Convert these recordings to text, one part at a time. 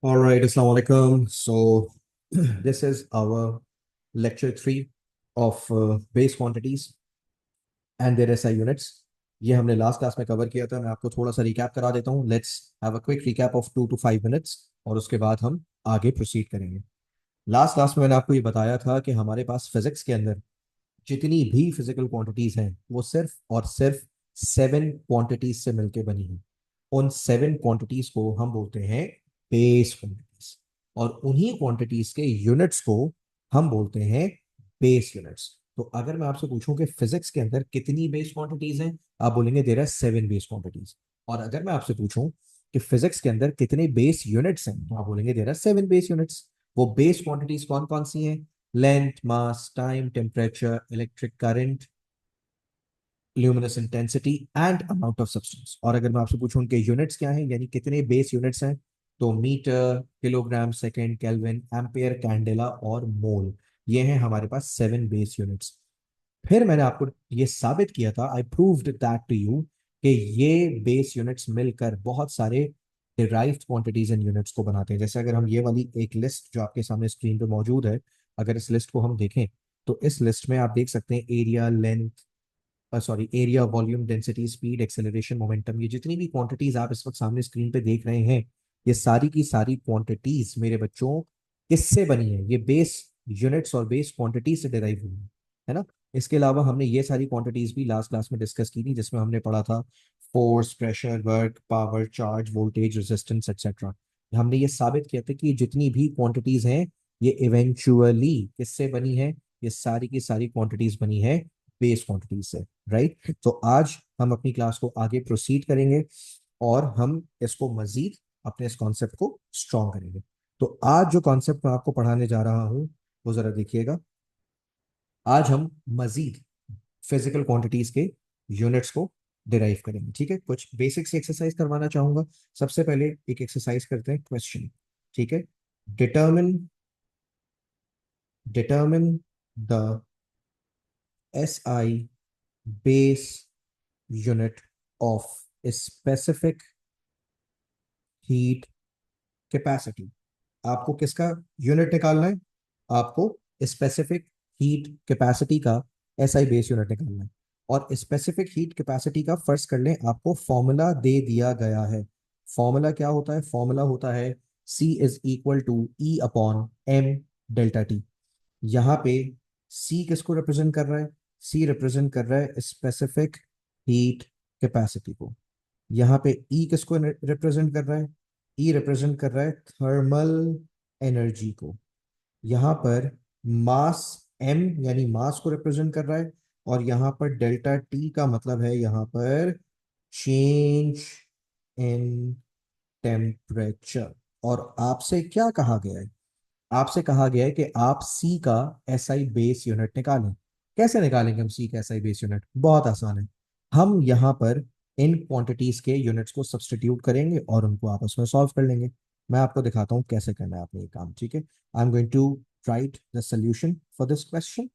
All right, Assalamu alaikum. So, this is our lecture three of base quantities and their SI units. ये हमने last class में cover किया था। मैं आपको थोड़ा सा रिकैप करा देता हूँ। Let's have a quick recap of 2 to 5 minutes और उसके बाद हम आगे प्रोसीड करेंगे। लास्ट क्लास में मैंने आपको ये बताया था कि हमारे पास फिजिक्स के अंदर जितनी भी फिजिकल क्वांटिटीज हैं वो सिर्फ और सिर्फ 7 क्वांटिटीज से मिलकर बनी है। उन 7 क्वांटिटीज को हम बोलते हैं बेस क्वांटिटीज, और उन्हीं क्वांटिटीज के यूनिट्स को हम बोलते हैं बेस यूनिट्स। तो अगर मैं आपसे पूछूं कि फिजिक्स के अंदर कितनी बेस क्वांटिटीज हैं, आप बोलेंगे देयर आर 7 बेस क्वांटिटीज। और अगर मैं आपसे पूछूं कि फिजिक्स के अंदर कितने बेस यूनिट्स हैं, तो आप बोलेंगे देयर आर 7 बेस यूनिट्स। वो बेस क्वांटिटीज कौन कौन सी हैं? Length, mass, time, temperature, electric current, luminous intensity and amount of substance. और अगर मैं आपसे पूछूं उनके यूनिट्स क्या हैं, यानी कितने बेस यूनिट्स हैं, तो metre, kilogram, second, kelvin, ampere, candela और मोल। ये हैं हमारे पास 7 बेस यूनिट्स। फिर मैंने आपको ये साबित किया था, आई प्रूव्ड दैट टू यू, कि ये बेस यूनिट्स मिलकर बहुत सारे डिराइव्ड क्वांटिटीज एंड यूनिट्स को बनाते हैं। जैसे अगर हम ये वाली एक लिस्ट जो आपके सामने स्क्रीन पे मौजूद है, अगर इस लिस्ट को हम देखें, तो इस लिस्ट में आप देख सकते हैं area, length, sorry, area, volume, density, speed, acceleration, momentum. ये जितनी भी क्वांटिटीज आप इस वक्त सामने स्क्रीन पे देख रहे हैं, ये सारी की सारी क्वांटिटीज मेरे बच्चों किससे बनी है? ये बेस यूनिट्स और बेस क्वांटिटी से डिराइव हुई है ना। इसके अलावा हमने ये सारी क्वांटिटीज भी लास्ट क्लास में डिस्कस की थी, जिसमें हमने पढ़ा था force, pressure, work, power, charge, voltage, resistance etcetera. हमने ये साबित किया था कि जितनी भी क्वांटिटीज हैं ये इवेंचुअली किससे बनी है? ये सारी की सारी क्वांटिटीज बनी है बेस क्वांटिटीज से। राइट, तो आज हम अपनी क्लास को आगे प्रोसीड करेंगे और हम इसको मजीद अपने इस कॉन्सेप्ट को स्ट्रॉन्ग करेंगे। तो आज जो कॉन्सेप्ट मैं आपको पढ़ाने जा रहा हूं वो जरा देखिएगा। आज हम मजीद फिजिकल क्वांटिटीज के यूनिट्स को डिराइव करेंगे। ठीक है, कुछ बेसिक से एक्सरसाइज करवाना चाहूंगा। सबसे पहले एक एक्सरसाइज करते हैं, क्वेश्चन। ठीक है, determine determine the SI base unit of specific heat capacity. आपको किसका यूनिट निकालना है? आपको स्पेसिफिक हीट कैपेसिटी का SI बेस यूनिट निकालना है। और स्पेसिफिक हीट कैपेसिटी का फर्स्ट कर लें, आपको फॉर्मूला दे दिया गया है। फॉर्मूला क्या होता है? फॉर्मूला होता है C = E/m डेल्टा टी। यहाँ पे C किसको रिप्रेजेंट कर रहा है? C रिप्रेजेंट कर रहा है स्पेसिफिक हीट कैपेसिटी को। यहाँ पे E किसको रिप्रेजेंट कर रहा है? E रिप्रेजेंट कर रहा है थर्मल एनर्जी को। यहाँ पर मास M यानी मास को रिप्रेजेंट कर रहा है, और यहाँ पर डेल्टा T का मतलब है यहाँ पर चेंज इन टेम्परेचर। और आपसे क्या कहा गया है? आपसे कहा गया है कि आप सी का एसआई बेस यूनिट निकालें। कैसे निकालेंगे हम सी का एसआई बेस यूनिट? बहुत आसान है। हम यहाँ पर इन क्वांटिटीज के यूनिट्स को सब्सटीट्यूट करेंगे और उनको आपस में सॉल्व कर लेंगे। मैं आपको दिखाता हूँ कैसे करना है आपने ये काम। ठीक है, I am going to write the solution for this question.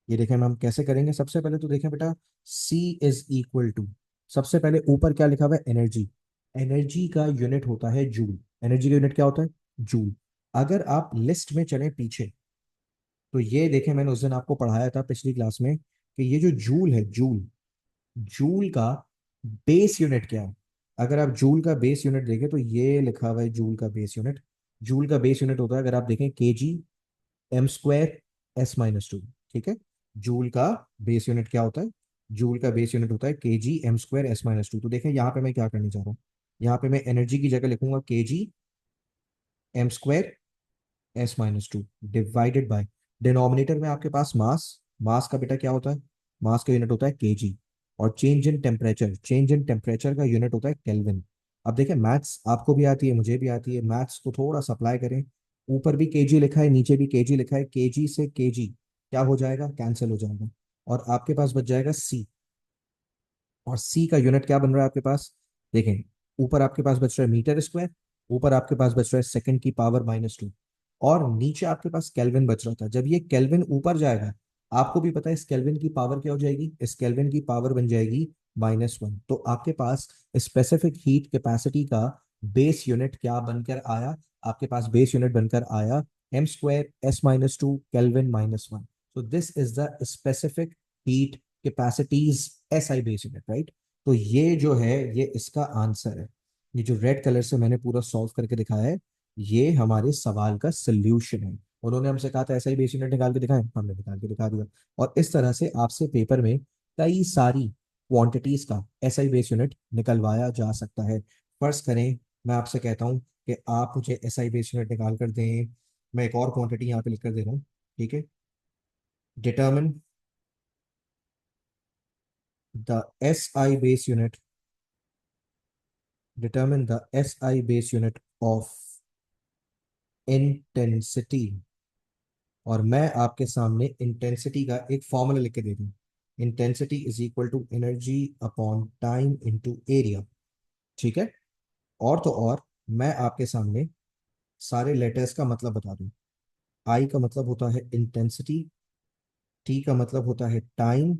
ये देखें हम कैसे करेंगे। सबसे पहले तो देखें बेटा, C = सबसे पहले ऊपर क्या लिखा हुआ है? एनर्जी। एनर्जी का यूनिट होता है जूल। एनर्जी का यूनिट क्या होता है? जूल। अगर आप लिस्ट में चलें पीछे, तो ये देखें, मैंने उस दिन आपको पढ़ाया था पिछली क्लास में कि ये जो जूल है, जूल, जूल का बेस यूनिट क्या है? अगर आप जूल का बेस यूनिट देखें तो ये लिखा हुआ है जूल का बेस यूनिट। जूल का बेस यूनिट होता है, अगर आप देखें, kg m²s−2। ठीक है, जूल का बेस यूनिट क्या होता है? जूल का बेस यूनिट होता है kg m²s−2। तो देखें यहाँ पे मैं क्या करने जा रहा हूँ। यहाँ पे मैं एनर्जी की जगह लिखूंगा kg m²s−2 divided by, denominator में आपके पास मास। मास का बेटा क्या होता है? मास का यूनिट होता है केजी। और change in temperature, change in temperature का यूनिट होता है केल्विन। अब देखिए, मैथ्स आपको भी आती है, मुझे भी आती है, मैथ्स को थोड़ा सा अप्लाई करें। ऊपर भी केजी लिखा है, नीचे भी केजी लिखा है। केजी से केजी क्या हो जाएगा? कैंसिल हो जाएगा, और आपके पास बच जाएगा सी। और सी का यूनिट क्या बन रहा है आपके पास? देखें, ऊपर आपके पास बच रहा है मीटर स्क्वायर, ऊपर आपके पास बच रहा है सेकंड की पावर -2, और नीचे आपके पास केल्विन बच रहा था। जब ये केल्विन ऊपर जाएगा, आपको भी पता है इस केल्विन की पावर क्या हो जाएगी? इस केल्विन की पावर बन जाएगी -1। तो आपके पास स्पेसिफिक हीट कैपेसिटी का बेस यूनिट क्या बनकर आया, आपके पास बेस यूनिट बनकर आया m²s-2 Kelvin-1। so this is the specific heat capacities SI base unit, right. तो ये जो है ये इसका आंसर है। ये जो रेड कलर से मैंने पूरा सॉल्व करके दिखाया है, ये हमारे सवाल का सोल्यूशन है। उन्होंने हमसे कहा था SI बेस यूनिट निकाल के दिखाएं, हमने निकाल के दिखा दिया। और इस तरह से आपसे पेपर में कई सारी क्वांटिटीज का SI बेस यूनिट निकलवाया जा सकता है। फर्ज करें मैं आपसे कहता हूं कि आप मुझे SI बेस यूनिट निकाल कर दें। मैं एक और क्वांटिटी यहाँ पे लिख कर दे रहा हूँ, ठीक है। Determine the SI base unit, determine the SI base unit of intensity. और मैं आपके सामने इंटेंसिटी का एक फॉर्मूला लिख के दे दूं। Intensity is equal to energy upon time into area, ठीक है। और तो और मैं आपके सामने सारे लेटर्स का मतलब बता दूं। आई का मतलब होता है इंटेंसिटी, टी का मतलब होता है टाइम,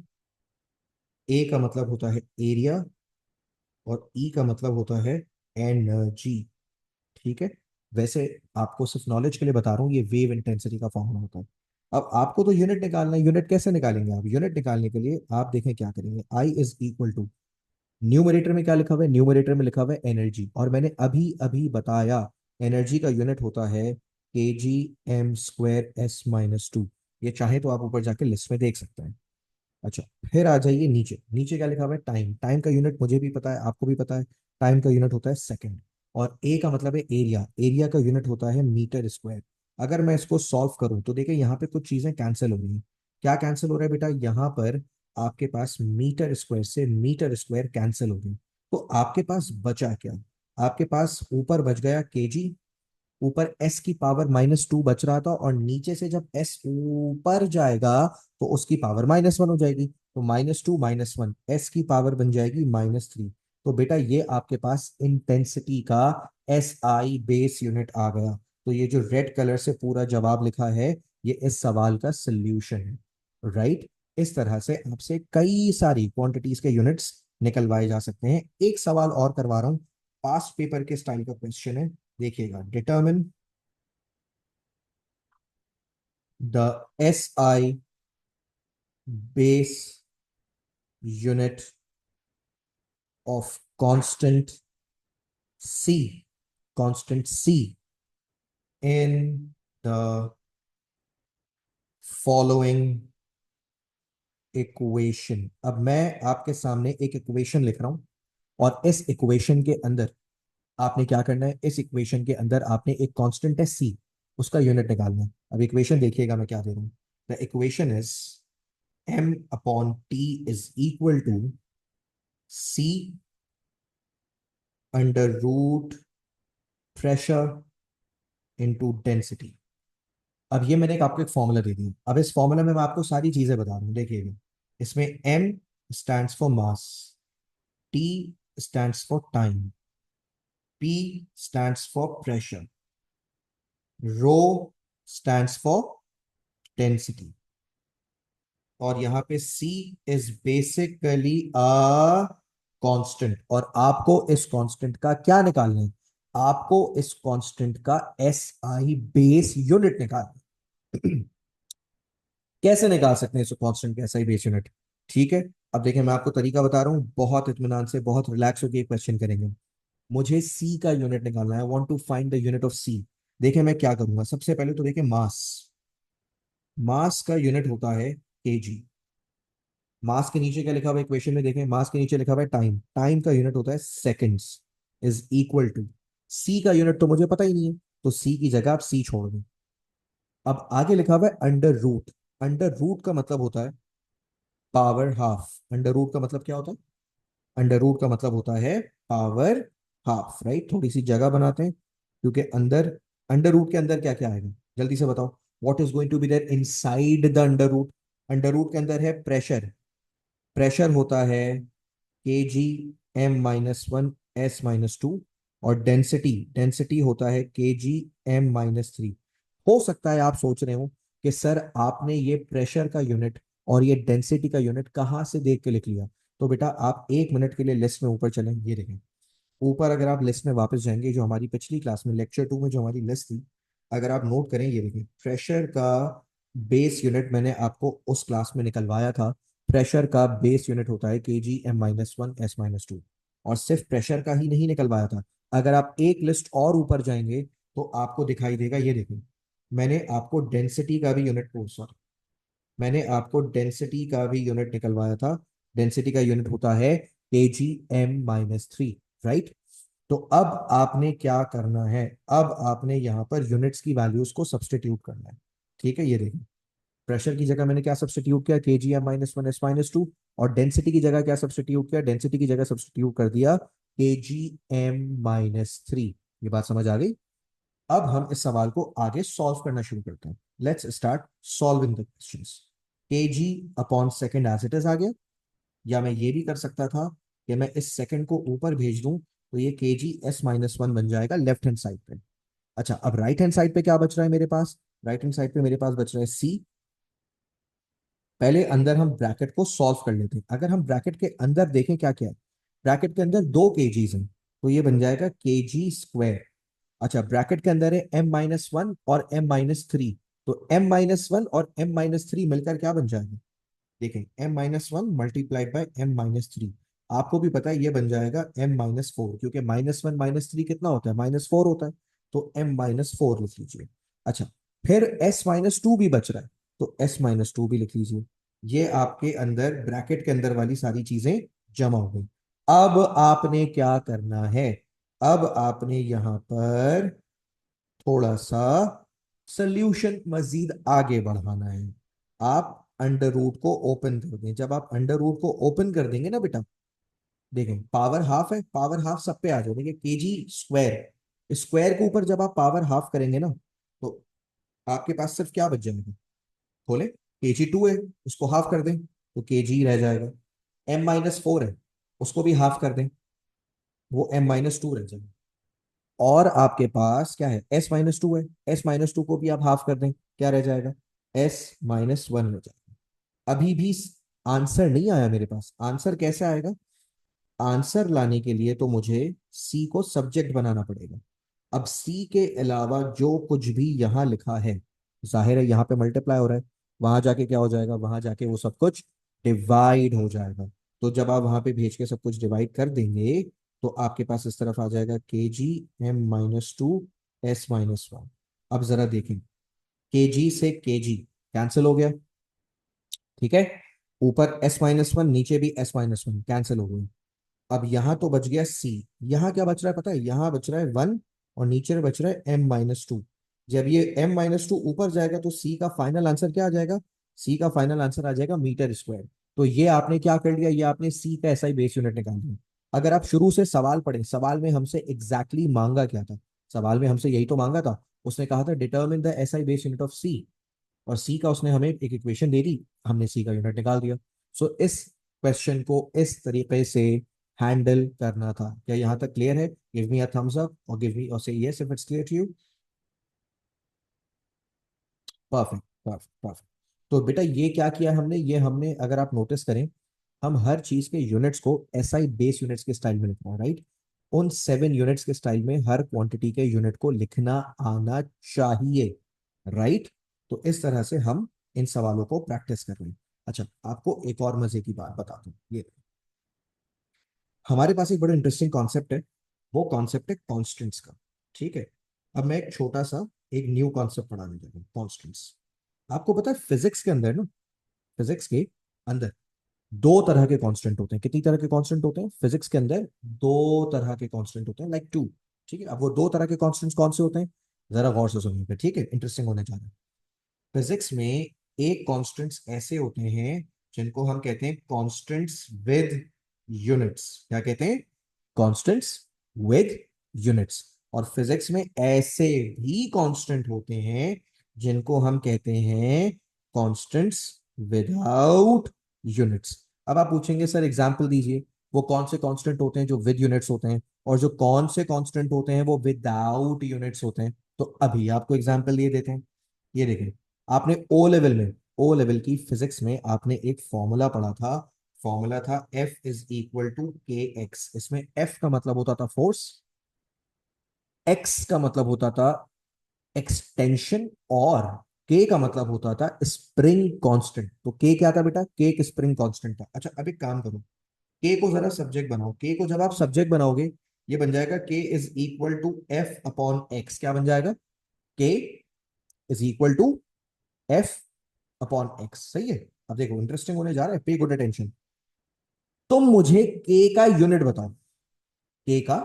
ए का मतलब होता है एरिया, और ई का मतलब होता है एनर्जी, ठीक है। वैसे आपको सिर्फ नॉलेज के लिए बता रहा हूँ, ये वेव इंटेंसिटी का फॉर्मूला होता है। अब आपको तो यूनिट निकालना है। यूनिट कैसे निकालेंगे आप? यूनिट निकालने के लिए आप देखें क्या करेंगे। I is equal to, numerator में क्या लिखा हुआ है? न्यूमरेटर में लिखा हुआ है एनर्जी, और मैंने अभी अभी बताया एनर्जी का यूनिट होता है kg m²s-2। ये चाहे तो आप ऊपर जाके लिस्ट में देख सकते हैं। अच्छा, फिर आ जाइए नीचे। नीचे क्या लिखा हुआ है? टाइम। टाइम का यूनिट मुझे भी पता है, आपको भी पता है। टाइम का यूनिट होता है सेकंड। और ए का मतलब है एरिया। एरिया का यूनिट होता है मीटर स्क्वायर। अगर मैं इसको सॉल्व करूं तो देखिए यहाँ पे कुछ चीजें कैंसिल हो रही हैं। क्या कैंसिल हो रहा है बेटा? यहाँ पर आपके पास मीटर स्क्वायर से मीटर स्क्वायर कैंसिल हो गई। तो आपके पास बचा क्या? आपके पास ऊपर बच गया केजी, ऊपर एस की पावर -2 बच रहा था, और नीचे से जब एस ऊपर जाएगा तो उसकी पावर -1 हो जाएगी। तो -2 -1, एस की पावर बन जाएगी -3। तो बेटा ये आपके पास इंटेंसिटी का एस आई बेस यूनिट आ गया। तो ये जो रेड कलर से पूरा जवाब लिखा है, ये इस सवाल का सोल्यूशन है, राइट। इस तरह से आपसे कई सारी क्वांटिटीज के यूनिट्स निकलवाए जा सकते हैं। एक सवाल और करवा रहा हूं, पास्ट पेपर के स्टाइल का क्वेश्चन है, देखिएगा। Determine the SI base unit of constant C in the following equation. अब मैं आपके सामने एक इक्वेशन लिख रहा हूं, और इस इक्वेशन के अंदर आपने क्या करना है? इस इक्वेशन के अंदर आपने एक कांस्टेंट है C, उसका यूनिट निकालना है। अब इक्वेशन देखिएगा मैं क्या दे रहा हूं। The equation is m/t is equal to C under root pressure into density. अब ये मैंने आपको एक फॉर्मूला दे दिया। अब इस फॉर्मूला में मैं आपको सारी चीजें बता दूं, देखिएगा। इसमें m stands for mass, t stands for time, p stands for pressure, rho stands for density, और यहाँ पे c is basically a constant. और आपको इस कांस्टेंट का क्या निकालना है? आपको इस कांस्टेंट का एस आई बेस यूनिट निकालना है। कैसे निकाल सकते हैं इस कांस्टेंट का एस आई बेस यूनिट? ठीक है। अब देखिए मैं आपको तरीका बता रहा हूं, बहुत इत्मीनान से, बहुत रिलैक्स होकर क्वेश्चन करेंगे। मुझे सी का यूनिट निकालना है, I want to find the unit of C. देखिए मैं क्या करूंगा, सबसे पहले तो देखिए मास। मास का यूनिट होता है केजी। मास के नीचे क्या लिखा हुआ है इक्वेशन में? देखें, मास के नीचे लिखा हुआ है टाइम। टाइम का यूनिट होता है सेकंड्स, इज इक्वल टू सी का यूनिट तो मुझे पता ही नहीं है, तो सी की जगह आप सी छोड़ दें। अब आगे लिखा हुआ है अंडर रूट। अंडर रूट का मतलब होता है पावर हाफ। अंडर रूट का मतलब क्या होता है? अंडर रूट का मतलब होता है पावर हाफ, राइट। थोड़ी सी जगह बनाते हैं, क्योंकि अंदर, अंडर रूट के अंदर क्या क्या आएगा जल्दी से बताओ। What is going to be there inside the under root? Under root के अंदर है प्रेशर। प्रेशर होता है kg m-1 s-2। और डेंसिटी, डेंसिटी होता है kg m-3। हो सकता है आप सोच रहे हो कि सर आपने ये प्रेशर का यूनिट और ये डेंसिटी का यूनिट कहाँ से देख के लिख लिया। तो बेटा आप 1 मिनट के लिए लिस्ट में ऊपर चलें, ये देखें। ऊपर अगर आप लिस्ट में वापस जाएंगे, जो हमारी पिछली क्लास में लेक्चर 2 में जो हमारी लिस्ट थी, अगर आप नोट करें, ये देखिए प्रेशर का बेस यूनिट मैंने आपको उस क्लास में निकलवाया था। प्रेशर का बेस यूनिट होता है kg m-1 s-2। और सिर्फ प्रेशर का ही नहीं निकलवाया था, अगर आप एक लिस्ट और ऊपर जाएंगे तो आपको दिखाई देगा, ये देखिए मैंने आपको डेंसिटी का भी यूनिट, सॉरी, मैंने आपको डेंसिटी का भी यूनिट निकलवाया था। डेंसिटी का यूनिट होता है kg m-3, राइट। तो अब आपने क्या करना है, अब आपने यहाँ पर यूनिट्स की वैल्यूज को सब्सटीट्यूट करना है। ठीक है, ये देखिए प्रेशर की जगह मैंने क्या सब्सटीट्यूट किया, kg m-1 s-2। और डेंसिटी की जगह क्या सब्सटीट्यूट किया, डेंसिटी की जगह सब्सटीट्यूट कर दिया kg m-3। ये बात समझ आ गई। अब हम इस सवाल को आगे सॉल्व करना शुरू करते हैं। Let's start solving the questions. kg upon second as it is आ गया, या मैं ये भी कर सकता था कि मैं इस सेकंड को ऊपर भेज दूं, तो ये kg s-1 बन जाएगा लेफ्ट हैंड साइड पे। अच्छा, अब राइट हैंड साइड पे क्या बच रहा है मेरे पास, राइट हैंड साइड पे मेरे पास बच रहा है c। पहले अंदर हम ब्रैकेट को सॉल्व कर लेते हैं। अगर हम ब्रैकेट के अंदर देखें क्या क्या है, ब्रैकेट के अंदर दो केजीज हैं, तो ये बन जाएगा kg²। अच्छा, ब्रैकेट के अंदर है m-1 और m-3, तो m-1 और m-3 मिलकर क्या बन जाएगा, देखें m-1 मल्टीप्लाइड बाय m-3, आपको भी पता है ये बन जाएगा m-4, क्योंकि -1 -3 कितना होता है, -4 होता है, तो m-4 लिख लीजिए। अच्छा, फिर s-2 भी बच रहा है, तो s-2 भी लिख लीजिए। ये आपके अंदर ब्रैकेट के अंदर वाली सारी चीजें जमा हो गई। अब आपने क्या करना है, अब आपने यहां पर थोड़ा सा सोल्यूशन मजीद आगे बढ़ाना है। आप अंडर रूट को ओपन कर दें। जब आप अंडर रूट को ओपन कर देंगे ना बेटा, देखें पावर हाफ है, पावर हाफ सब पे आ जाए, देखिए kg², स्क्वायर के ऊपर जब आप पावर हाफ करेंगे ना, तो आपके पास सिर्फ क्या बच जाएगा, बोले kg2 है, उसको हाफ कर दें तो kg रह जाएगा। m-4 है, उसको भी हाफ कर दें, वो m-2 रह जाएगा। और आपके पास क्या है, s-2 है, s-2 को भी आप हाफ कर दें, क्या रह जाएगा, s-1 रह जाएगा। अभी भी आंसर नहीं आया मेरे पास। आंसर कैसे आएगा, आंसर लाने के लिए तो मुझे c को सब्जेक्ट बनाना पड़ेगा। अब c के अलावा जो कुछ भी यहाँ लिखा है, जाहिर है यहाँ पे मल्टीप्लाई हो रहा है, वहां जाके क्या हो जाएगा, वहां जाके वो सब कुछ डिवाइड हो जाएगा। तो जब आप वहां पे भेज के सब कुछ डिवाइड कर देंगे, तो आपके पास इस तरफ आ जाएगा kg m-2 s-1। अब जरा देखें, kg से kg कैंसिल हो गया, ठीक है, ऊपर s-1, नीचे भी s-1 कैंसिल हो गया। अब यहाँ तो बच गया c, यहाँ क्या बच रहा है पता है, यहाँ बच रहा है 1 और नीचे बच रहा है m-2। जब ये m-2 ऊपर जाएगा तो c का फाइनल आंसर क्या आ जाएगा, c का फाइनल आंसर आ जाएगा मीटर स्क्वायर। तो ये आपने क्या कर लिया, ये आपने c का एसआई बेस यूनिट निकाल दिया। अगर आप शुरू से सवाल पढ़े, सवाल में हमसे एग्जैक्टली मांगा क्या था, सवाल में हमसे यही तो मांगा था। उसने कहा था determine the SI base unit of c, और सी का उसने हमें एक इक्वेशन दे दी, हमने सी का यूनिट निकाल दिया। सो इस क्वेश्चन को इस तरीके से हैंडल करना था। क्या यहाँ तक क्लियर है, give me a thumbs up और give me or say yes if it's clear to you. Perfect, perfect, perfect. तो बेटा ये क्या किया हमने, ये हमने अगर आप नोटिस करें, हम हर चीज के यूनिट्स को एसआई बेस यूनिट्स के स्टाइल में लिखना है, राइट। उन 7 यूनिट्स के स्टाइल में हर क्वांटिटी के यूनिट को लिखना आना चाहिए, राइट। तो इस तरह से हम इन सवालों को प्रैक्टिस कर रहे हैं। अच्छा, आपको एक और मजे की बात बताता हूँ, ये हमारे पास एक बड़ा इंटरेस्टिंग कॉन्सेप्ट है, वो कॉन्सेप्ट है कॉन्स्टेंट्स का। ठीक है, अब मैं एक छोटा सा एक न्यू कॉन्सेप्ट पढ़ाने जा रहा हूँ, कॉन्स्टेंट्स। आपको पता है फिजिक्स के अंदर ना, फिजिक्स के अंदर दो तरह के कांस्टेंट होते हैं। कितनी तरह के कांस्टेंट होते हैं फिजिक्स के अंदर, दो तरह के कांस्टेंट होते हैं, लाइक टू। ठीक है, अब वो दो तरह के कांस्टेंट्स कौन से होते हैं, जरा गौर से सुनिए, ठीक है, इंटरेस्टिंग होने जा रहा है। फिजिक्स में एक कांस्टेंट्स ऐसे होते हैं जिनको हम कहते हैं कांस्टेंट्स विद यूनिट्स। क्या कहते हैं, कांस्टेंट्स विद यूनिट्स। और फिजिक्स में ऐसे भी कांस्टेंट होते हैं जिनको हम कहते हैं कांस्टेंट्स विदाउट यूनिट्स। अब आप पूछेंगे सर एग्जांपल दीजिए, वो कौन से कांस्टेंट होते हैं जो विद यूनिट्स होते हैं, और जो कौन से कांस्टेंट होते हैं वो विदाउट यूनिट्स होते हैं। तो अभी आपको एग्जांपल दिए देते हैं। ये देखें, आपने ओ लेवल में, ओ लेवल की फिजिक्स में आपने एक फॉर्मूला पढ़ा था फॉर्मूला था F इज इक्वल टू के एक्स। इसमें F का मतलब होता था फोर्स, X का मतलब होता था एक्सटेंशन, और K का मतलब होता था स्प्रिंग कांस्टेंट। तो K क्या था बेटा? K एक स्प्रिंग कांस्टेंट था। अच्छा, अब एक काम करो, K को जरा सब्जेक्ट बनाओ। K को जब आप सब्जेक्ट बनाओगे, ये बन जाएगा K is equal to F upon x. क्या बन जाएगा? K is equal to F upon x. सही है। अब देखो, इंटरेस्टिंग होने जा रहा है, पे गुड अटेंशन। तुम मुझे K का यूनिट बताओ। K का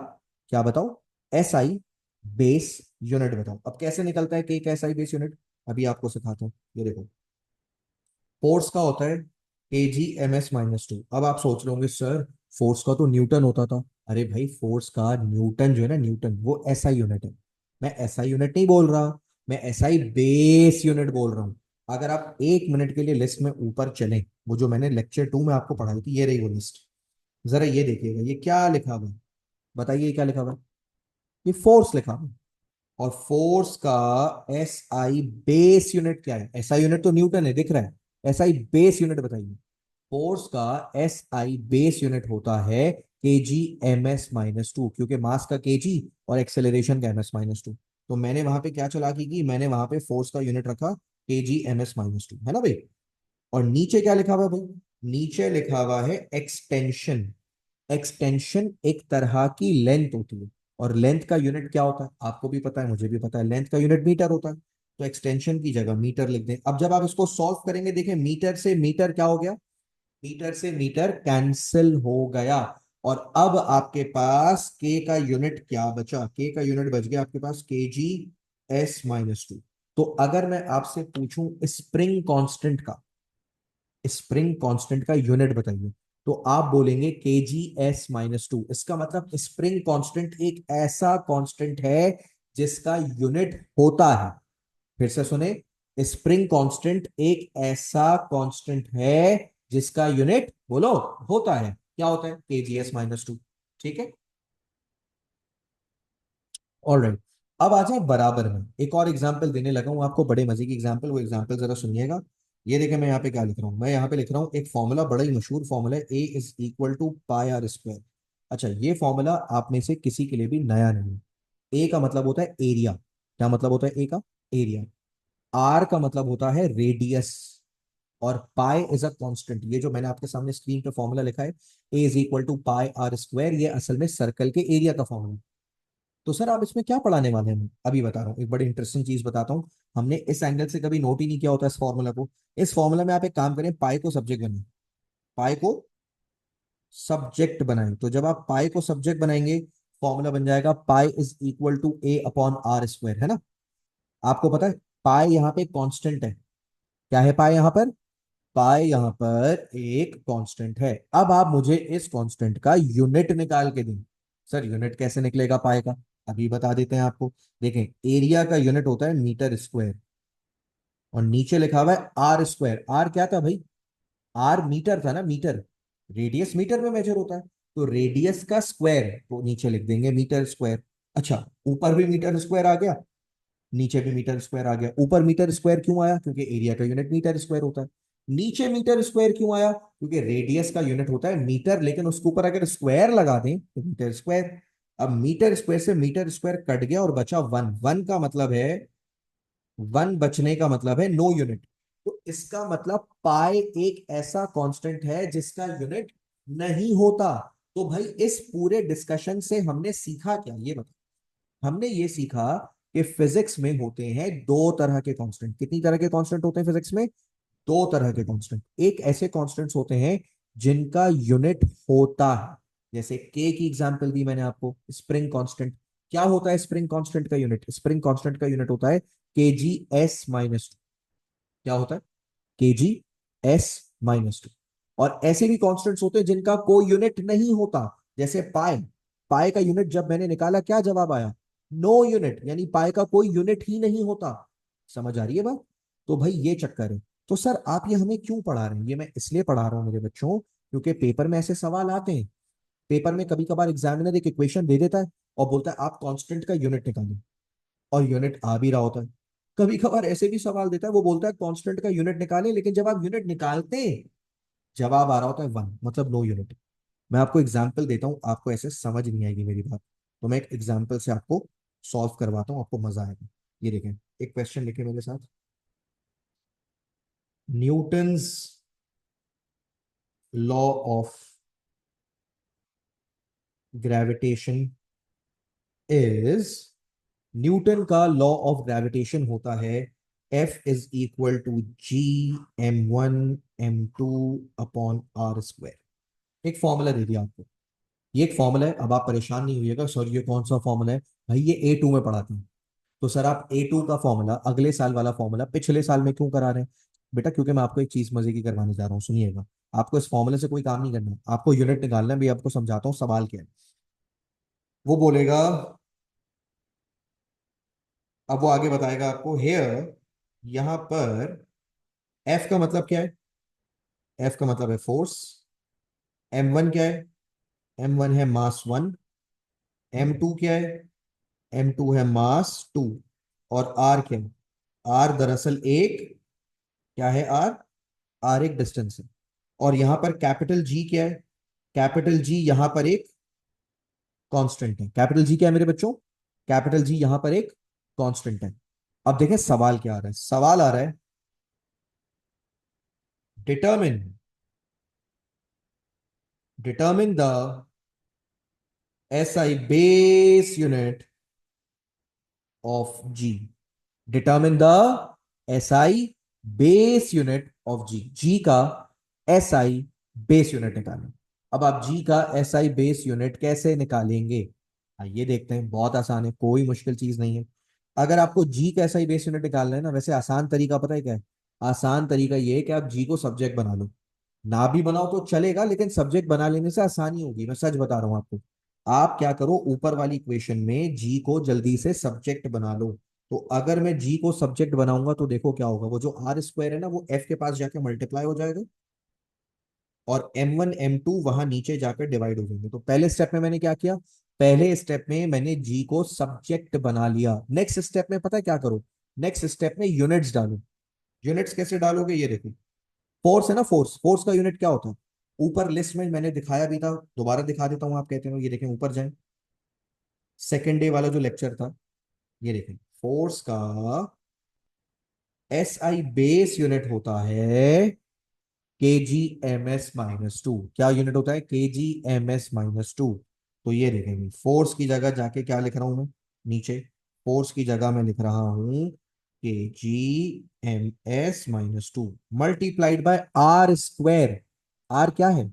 क्या बताओ? SI बेस यूनिट बताओ। अब कैसे निकलता है K का SI बेस यूनिट? अभी आपको सिखाता हूँ। ये देखो, फोर्स का होता है kg/-2। अब आप सोच रहे होंगे सर, फोर्स का तो न्यूटन होता था। अरे भाई, फोर्स का न्यूटन जो है ना, न्यूटन वो एसआई यूनिट है। मैं एसआई यूनिट नहीं बोल रहा, मैं एसआई बेस यूनिट बोल रहा हूँ। अगर आप 1 मिनट के लिए लिस्ट में ऊपर चलें, वो जो मैंने लेक्चर 2 में आपको पढ़ाई थी, ये रही वो लिस्ट। जरा ये देखिएगा, ये क्या लिखा हुआ है? बताइए, ये क्या लिखा हुआ है? ये फोर्स लिखा हुआ है। और फोर्स का एस आई बेस यूनिट क्या है? एसआई यूनिट तो न्यूटन है, दिख रहा है। एसआई बेस यूनिट बताइए। फोर्स का एस आई बेस यूनिट होता है kg/-2, क्योंकि मास का kg और एक्सेलरेशन का ms-2। तो मैंने वहां पे क्या चालाकी की, मैंने वहां पे फोर्स का यूनिट रखा kg/-2, है ना भाई? और नीचे क्या लिखा हुआ है भाई? नीचे लिखा हुआ है एक्सटेंशन। एक्सटेंशन एक तरह की लेंथ होती है, और लेंथ का यूनिट क्या होता है आपको भी पता है, मुझे भी पता है, लेंथ का यूनिट मीटर होता है। तो एक्सटेंशन की जगह मीटर लिख दें। अब जब आप इसको सॉल्व करेंगे, देखें, मीटर से मीटर क्या हो गया? मीटर से मीटर कैंसिल हो गया। और अब आपके पास के का यूनिट क्या बचा? के का यूनिट बच गया आपके पास kg/-2। तो अगर मैं आपसे पूछूं स्प्रिंग कांस्टेंट का, स्प्रिंग कांस्टेंट का यूनिट बताइए, तो आप बोलेंगे kg/-2। इसका मतलब स्प्रिंग कांस्टेंट एक ऐसा कांस्टेंट है जिसका यूनिट होता है। फिर से सुने, स्प्रिंग कांस्टेंट एक ऐसा कांस्टेंट है जिसका यूनिट, बोलो, होता है। क्या होता है? kgs-2। ठीक है, ऑलराइट। अब आ जाए बराबर में। एक और एग्जांपल देने लगा हूं आपको, बड़े मजे की एग्जांपल। वो एग्जांपल जरा सुनिएगा। ये देखिए, मैं यहाँ पे क्या लिख रहा हूँ, मैं यहाँ पे लिख रहा हूँ एक फॉर्मूला, बड़ा ही मशहूर फॉर्मूला है, A is equal to pi r square. अच्छा, ये फॉर्मूला आप में से किसी के लिए भी नया नहीं है। ए का मतलब होता है एरिया। क्या मतलब होता है ए का? एरिया। आर का मतलब होता है रेडियस। और पाई इज अ कांस्टेंट। ये जो मैंने आपके सामने स्क्रीन पे फॉर्मूला लिखा है, A is equal to pi r square, ये असल में सर्कल के एरिया का फॉर्मूला। तो सर आप इसमें क्या पढ़ाने वाले हैं? अभी बता रहा हूँ, एक बड़ी इंटरेस्टिंग चीज बताता हूँ। हमने इस एंगल से कभी नोट ही नहीं किया होता इस फॉर्मूला को। इस फॉर्मूला में आप एक काम करें, पाई को सब्जेक्ट बनाएं। पाई को सब्जेक्ट बनाएं। तो जब आप पाई को सब्जेक्ट बनाएंगे, फॉर्मूला बन जाएगा pi is equal to A upon r square, है ना? आपको पता है पाई यहाँ पे कांस्टेंट है। क्या है पाई यहाँ पर? पाई यहाँ पर एक कांस्टेंट है। अब आप मुझे इस कांस्टेंट का यूनिट निकाल के दें। सर यूनिट कैसे निकलेगा पाई का? अभी बता देते हैं आपको। देखें, एरिया का यूनिट होता है मीटर स्क्वायर, और नीचे लिखा हुआ है आर स्क्वायर। आर क्या था भाई? आर मीटर था ना, मीटर। रेडियस मीटर में मेजर होता है। तो रेडियस का स्क्वायर, तो नीचे लिख देंगे मीटर स्क्वायर। अच्छा, ऊपर भी मीटर स्क्वायर आ गया, नीचे भी मीटर स्क्वायर आ गया। ऊपर मीटर स्क्वायर क्यों आया? क्योंकि एरिया का यूनिट मीटर स्क्वायर होता है। नीचे मीटर स्क्वायर क्यों आया? क्योंकि रेडियस का यूनिट होता है मीटर, लेकिन उसके ऊपर अगर स्क्वायर लगा दें तो मीटर स्क्वायर। अब मीटर स्क्वायर से मीटर स्क्वायर कट गया और बचा वन। वन का मतलब है, वन बचने का मतलब है नो यूनिट। तो इसका मतलब पाई एक ऐसा कांस्टेंट है जिसका यूनिट नहीं होता। तो भाई इस पूरे डिस्कशन से हमने सीखा क्या, ये बताओ। हमने ये सीखा कि फिजिक्स में होते हैं दो तरह के कांस्टेंट। कितनी तरह के कांस्टेंट होते हैं फिजिक्स में? दो तरह के कांस्टेंट। एक ऐसे कांस्टेंट्स होते हैं जिनका यूनिट होता है, जैसे के की एग्जांपल दी मैंने आपको, स्प्रिंग कांस्टेंट। क्या होता है स्प्रिंग कांस्टेंट का यूनिट? स्प्रिंग कांस्टेंट का यूनिट होता है kgs-2। क्या होता है? kgs-2। और ऐसे भी कांस्टेंट्स होते हैं जिनका कोई यूनिट नहीं होता, जैसे पाई। पाई का यूनिट जब मैंने निकाला, क्या जवाब आया? नो यूनिट, यानी पाई का कोई यूनिट ही नहीं होता। समझ आ रही है बात? तो भाई ये चक्कर है। तो सर आप ये हमें क्यों पढ़ा रहे हैं? ये मैं इसलिए पढ़ा रहा हूँ मेरे बच्चों, क्योंकि पेपर में ऐसे सवाल आते हैं। पेपर में कभी कभार एग्जामिनर एक इक्वेशन दे देता है और बोलता है आप कांस्टेंट का यूनिट निकालिए, और यूनिट आ भी रहा होता है। कभी कभार ऐसे भी सवाल देता है, वो बोलता है कांस्टेंट का यूनिट निकालें, लेकिन जब आप यूनिट निकालते हैं जवाब आ रहा होता है 1, मतलब नो यूनिट। मैं आपको एग्जाम्पल देता हूँ, आपको ऐसे समझ नहीं आएगी मेरी बात, तो मैं एक एग्जाम्पल से आपको सॉल्व करवाता हूँ, आपको मजा आएगा। ये देखें, एक क्वेश्चन लिखे मेरे साथ। Newton's law of gravitation is, Newton का लॉ ऑफ ग्रेविटेशन होता है F is equal to G m1 m2 upon r square. एक फॉर्मूला दे दिया आपको, ये एक फॉर्मूला है। अब आप परेशान नहीं होइएगा सर ये कौन सा फॉर्मूला है, भाई ये A2 में पढ़ाते हैं। तो सर आप A2 का फॉर्मूला, अगले साल वाला फॉर्मूला पिछले साल में क्यों करा रहे हैं? बेटा क्योंकि मैं आपको एक चीज मजे की करवाने जा रहा हूँ, सुनिएगा। आपको इस फॉर्मूले से कोई काम नहीं करना है, आपको यूनिट निकालना है। भी आपको समझाता हूँ सवाल क्या है। वो बोलेगा, अब वो आगे बताएगा आपको, हेयर, यहां पर F का मतलब क्या है? F का मतलब है फोर्स। M1 क्या है? M1 है मास 1। M2 क्या है? M2 है मास 2। और R क्या है? R दरअसल एक, क्या है R? R एक डिस्टेंस है। और यहां पर कैपिटल G क्या है? कैपिटल G यहां पर एक कांस्टेंट है। कैपिटल G क्या है मेरे बच्चों? कैपिटल G यहां पर एक कांस्टेंट है। अब देखें सवाल क्या आ रहा है। सवाल आ रहा है, determine determine the SI base unit of G। Determine the SI base unit of G। G का SI बेस यूनिट निकालें। अब आप G का SI बेस यूनिट कैसे निकालेंगे? ये देखते हैं, बहुत आसान है, कोई मुश्किल चीज नहीं है। अगर आपको G का SI बेस यूनिट निकालना है ना, वैसे आसान तरीका पता है क्या है? आसान तरीका ये है कि आप G को सब्जेक्ट बना लो। ना भी बनाओ तो चलेगा, लेकिन सब्जेक्ट बना लेने से आसानी होगी, मैं सच बता रहा हूं आपको। आप क्या करो, ऊपर वाली इक्वेशन में जी को जल्दी से सब्जेक्ट बना लो। तो अगर मैं जी को सब्जेक्ट बनाऊंगा तो देखो क्या होगा, वो जो आर स्क्वायर है ना, वो एफ के पास जाके मल्टीप्लाई हो जाएगा, और M1 M2 वहां नीचे जाकर डिवाइड हो जाएंगे। तो पहले स्टेप में मैंने क्या किया? पहले स्टेप में मैंने जी को सब्जेक्ट बना लिया। नेक्स्ट स्टेप में पता है क्या करो? नेक्स्ट स्टेप में यूनिट्स डालो। यूनिट्स कैसे डालोगे, ये देखो। फोर्स है ना, फोर्स, फोर्स का यूनिट क्या होता है? ऊपर लिस्ट में मैंने दिखाया भी था, दोबारा दिखा देता हूं, आप कहते हो, ये देखें ऊपर जाएं, सेकेंड डे वाला जो लेक्चर था, ये देखें। फोर्स का SI बेस यूनिट होता है kgms-2। क्या यूनिट होता है? kgms-2। तो ये देखेंगे, फोर्स की जगह जाके क्या लिख रहा हूं मैं? नीचे फोर्स की जगह मैं लिख रहा हूं kgms-2 multiplied by r square. R क्या है?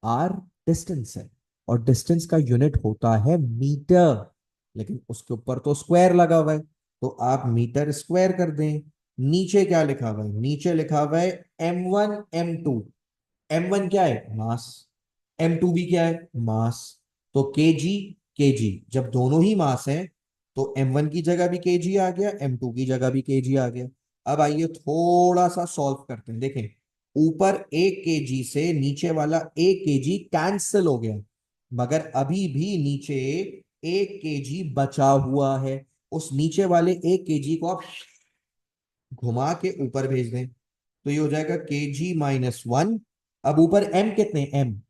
आर डिस्टेंस है, और डिस्टेंस का यूनिट होता है मीटर, लेकिन उसके ऊपर तो स्क्वायर लगा हुआ है, तो आप मीटर स्क्वायर कर दें। नीचे क्या लिखा हुआ है? नीचे लिखा हुआ है M1 M2। M1 क्या है? मास। M2 भी क्या है? मास। तो केजी केजी, जब दोनों ही मास हैं, तो M1 की जगह भी केजी आ गया, M2 की जगह भी केजी आ गया। अब आइए थोड़ा सा सॉल्व करते हैं। देखें, ऊपर 1 केजी से नीचे वाला 1 केजी कैंसिल हो गया, मगर अभी भी नीचे 1 केजी बचा हुआ है। उस नीचे वाले 1 केजी को आप घुमा के ऊपर भेज दें, तो ये हो जाएगा kg-1। अब ऊपर m कितने? m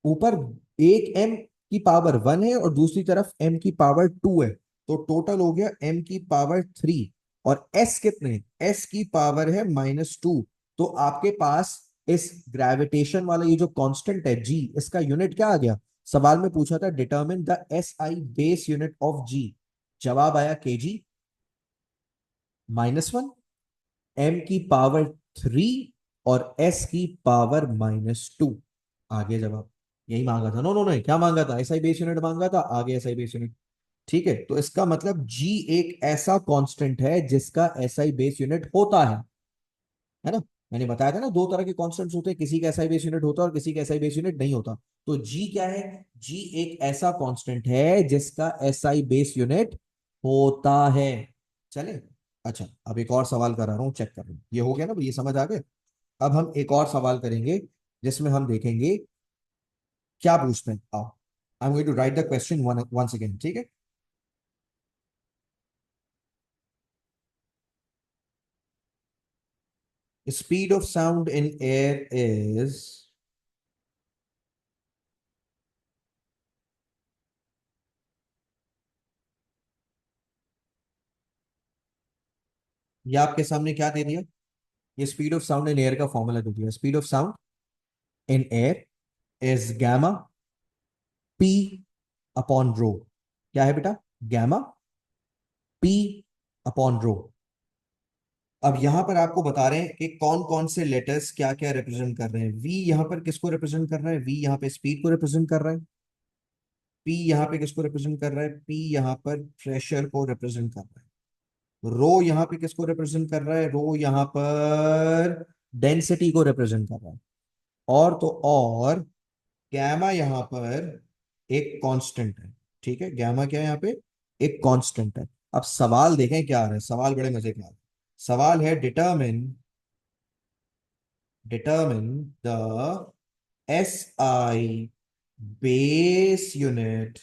ऊपर एक m की पावर 1 है, और दूसरी तरफ m की पावर 2 है, तो टोटल हो गया m की पावर 3। और s कितने? s की पावर है -2। तो आपके पास इस ग्रेविटेशन वाला ये जो कांस्टेंट है g, इसका यूनिट क्या आ गया? सवाल में पूछा था determine the SI base unit of g। जवाब आया kg-1, m की पावर 3, और s की पावर -2। आगे जवाब यही मांगा था। नो नो नहीं, क्या मांगा था? एसआई बेस यूनिट मांगा था, आगे एसआई बेस यूनिट। ठीक है, तो इसका मतलब g एक ऐसा कांस्टेंट है जिसका एसआई बेस यूनिट होता है ना? मैंने बताया था ना, दो तरह के कांस्टेंट्स होते हैं, किसी का एसआई बेस यूनिट होता है और किसी का एसआई बेस यूनिट नहीं होता। तो g क्या है? g एक ऐसा कांस्टेंट है जिसका एसआई बेस यूनिट होता है। चले, अच्छा अब एक और सवाल करा रहा हूं, चेक कर रहा हूं, ये हो गया ना, ये समझ आ गए। अब हम एक और सवाल करेंगे, जिसमें हम देखेंगे क्या पूछते हैं। आओ, I am going to write the question once again, ठीक है? Speed of sound in air is ये आपके सामने क्या दे दिया, ये speed of sound in air का फॉर्मूला दे दिया। Speed of sound in air is gamma P upon rho. क्या है बेटा, गैमा पी अपॉन रो। अब यहां पर आपको बता रहे हैं कि कौन कौन से लेटर्स क्या क्या रिप्रेजेंट कर रहे हैं। वी यहां पर किसको रिप्रेजेंट कर रहा है, वी यहां पे स्पीड को रिप्रेजेंट कर रहा है। पी यहां पे किसको रिप्रेजेंट कर रहा है, पी यहां पर प्रेशर को रिप्रेजेंट कर रहा है। रो यहां पे किसको रिप्रेजेंट कर रहा है, रो यहां पर डेंसिटी को रिप्रेजेंट कर रहा है। और तो और गैमा यहां पर एक कांस्टेंट है। ठीक है, गैमा क्या है यहाँ पे, एक कांस्टेंट है। अब सवाल देखें क्या आ रहा है, सवाल बड़े मजे का है। सवाल है determine the SI base unit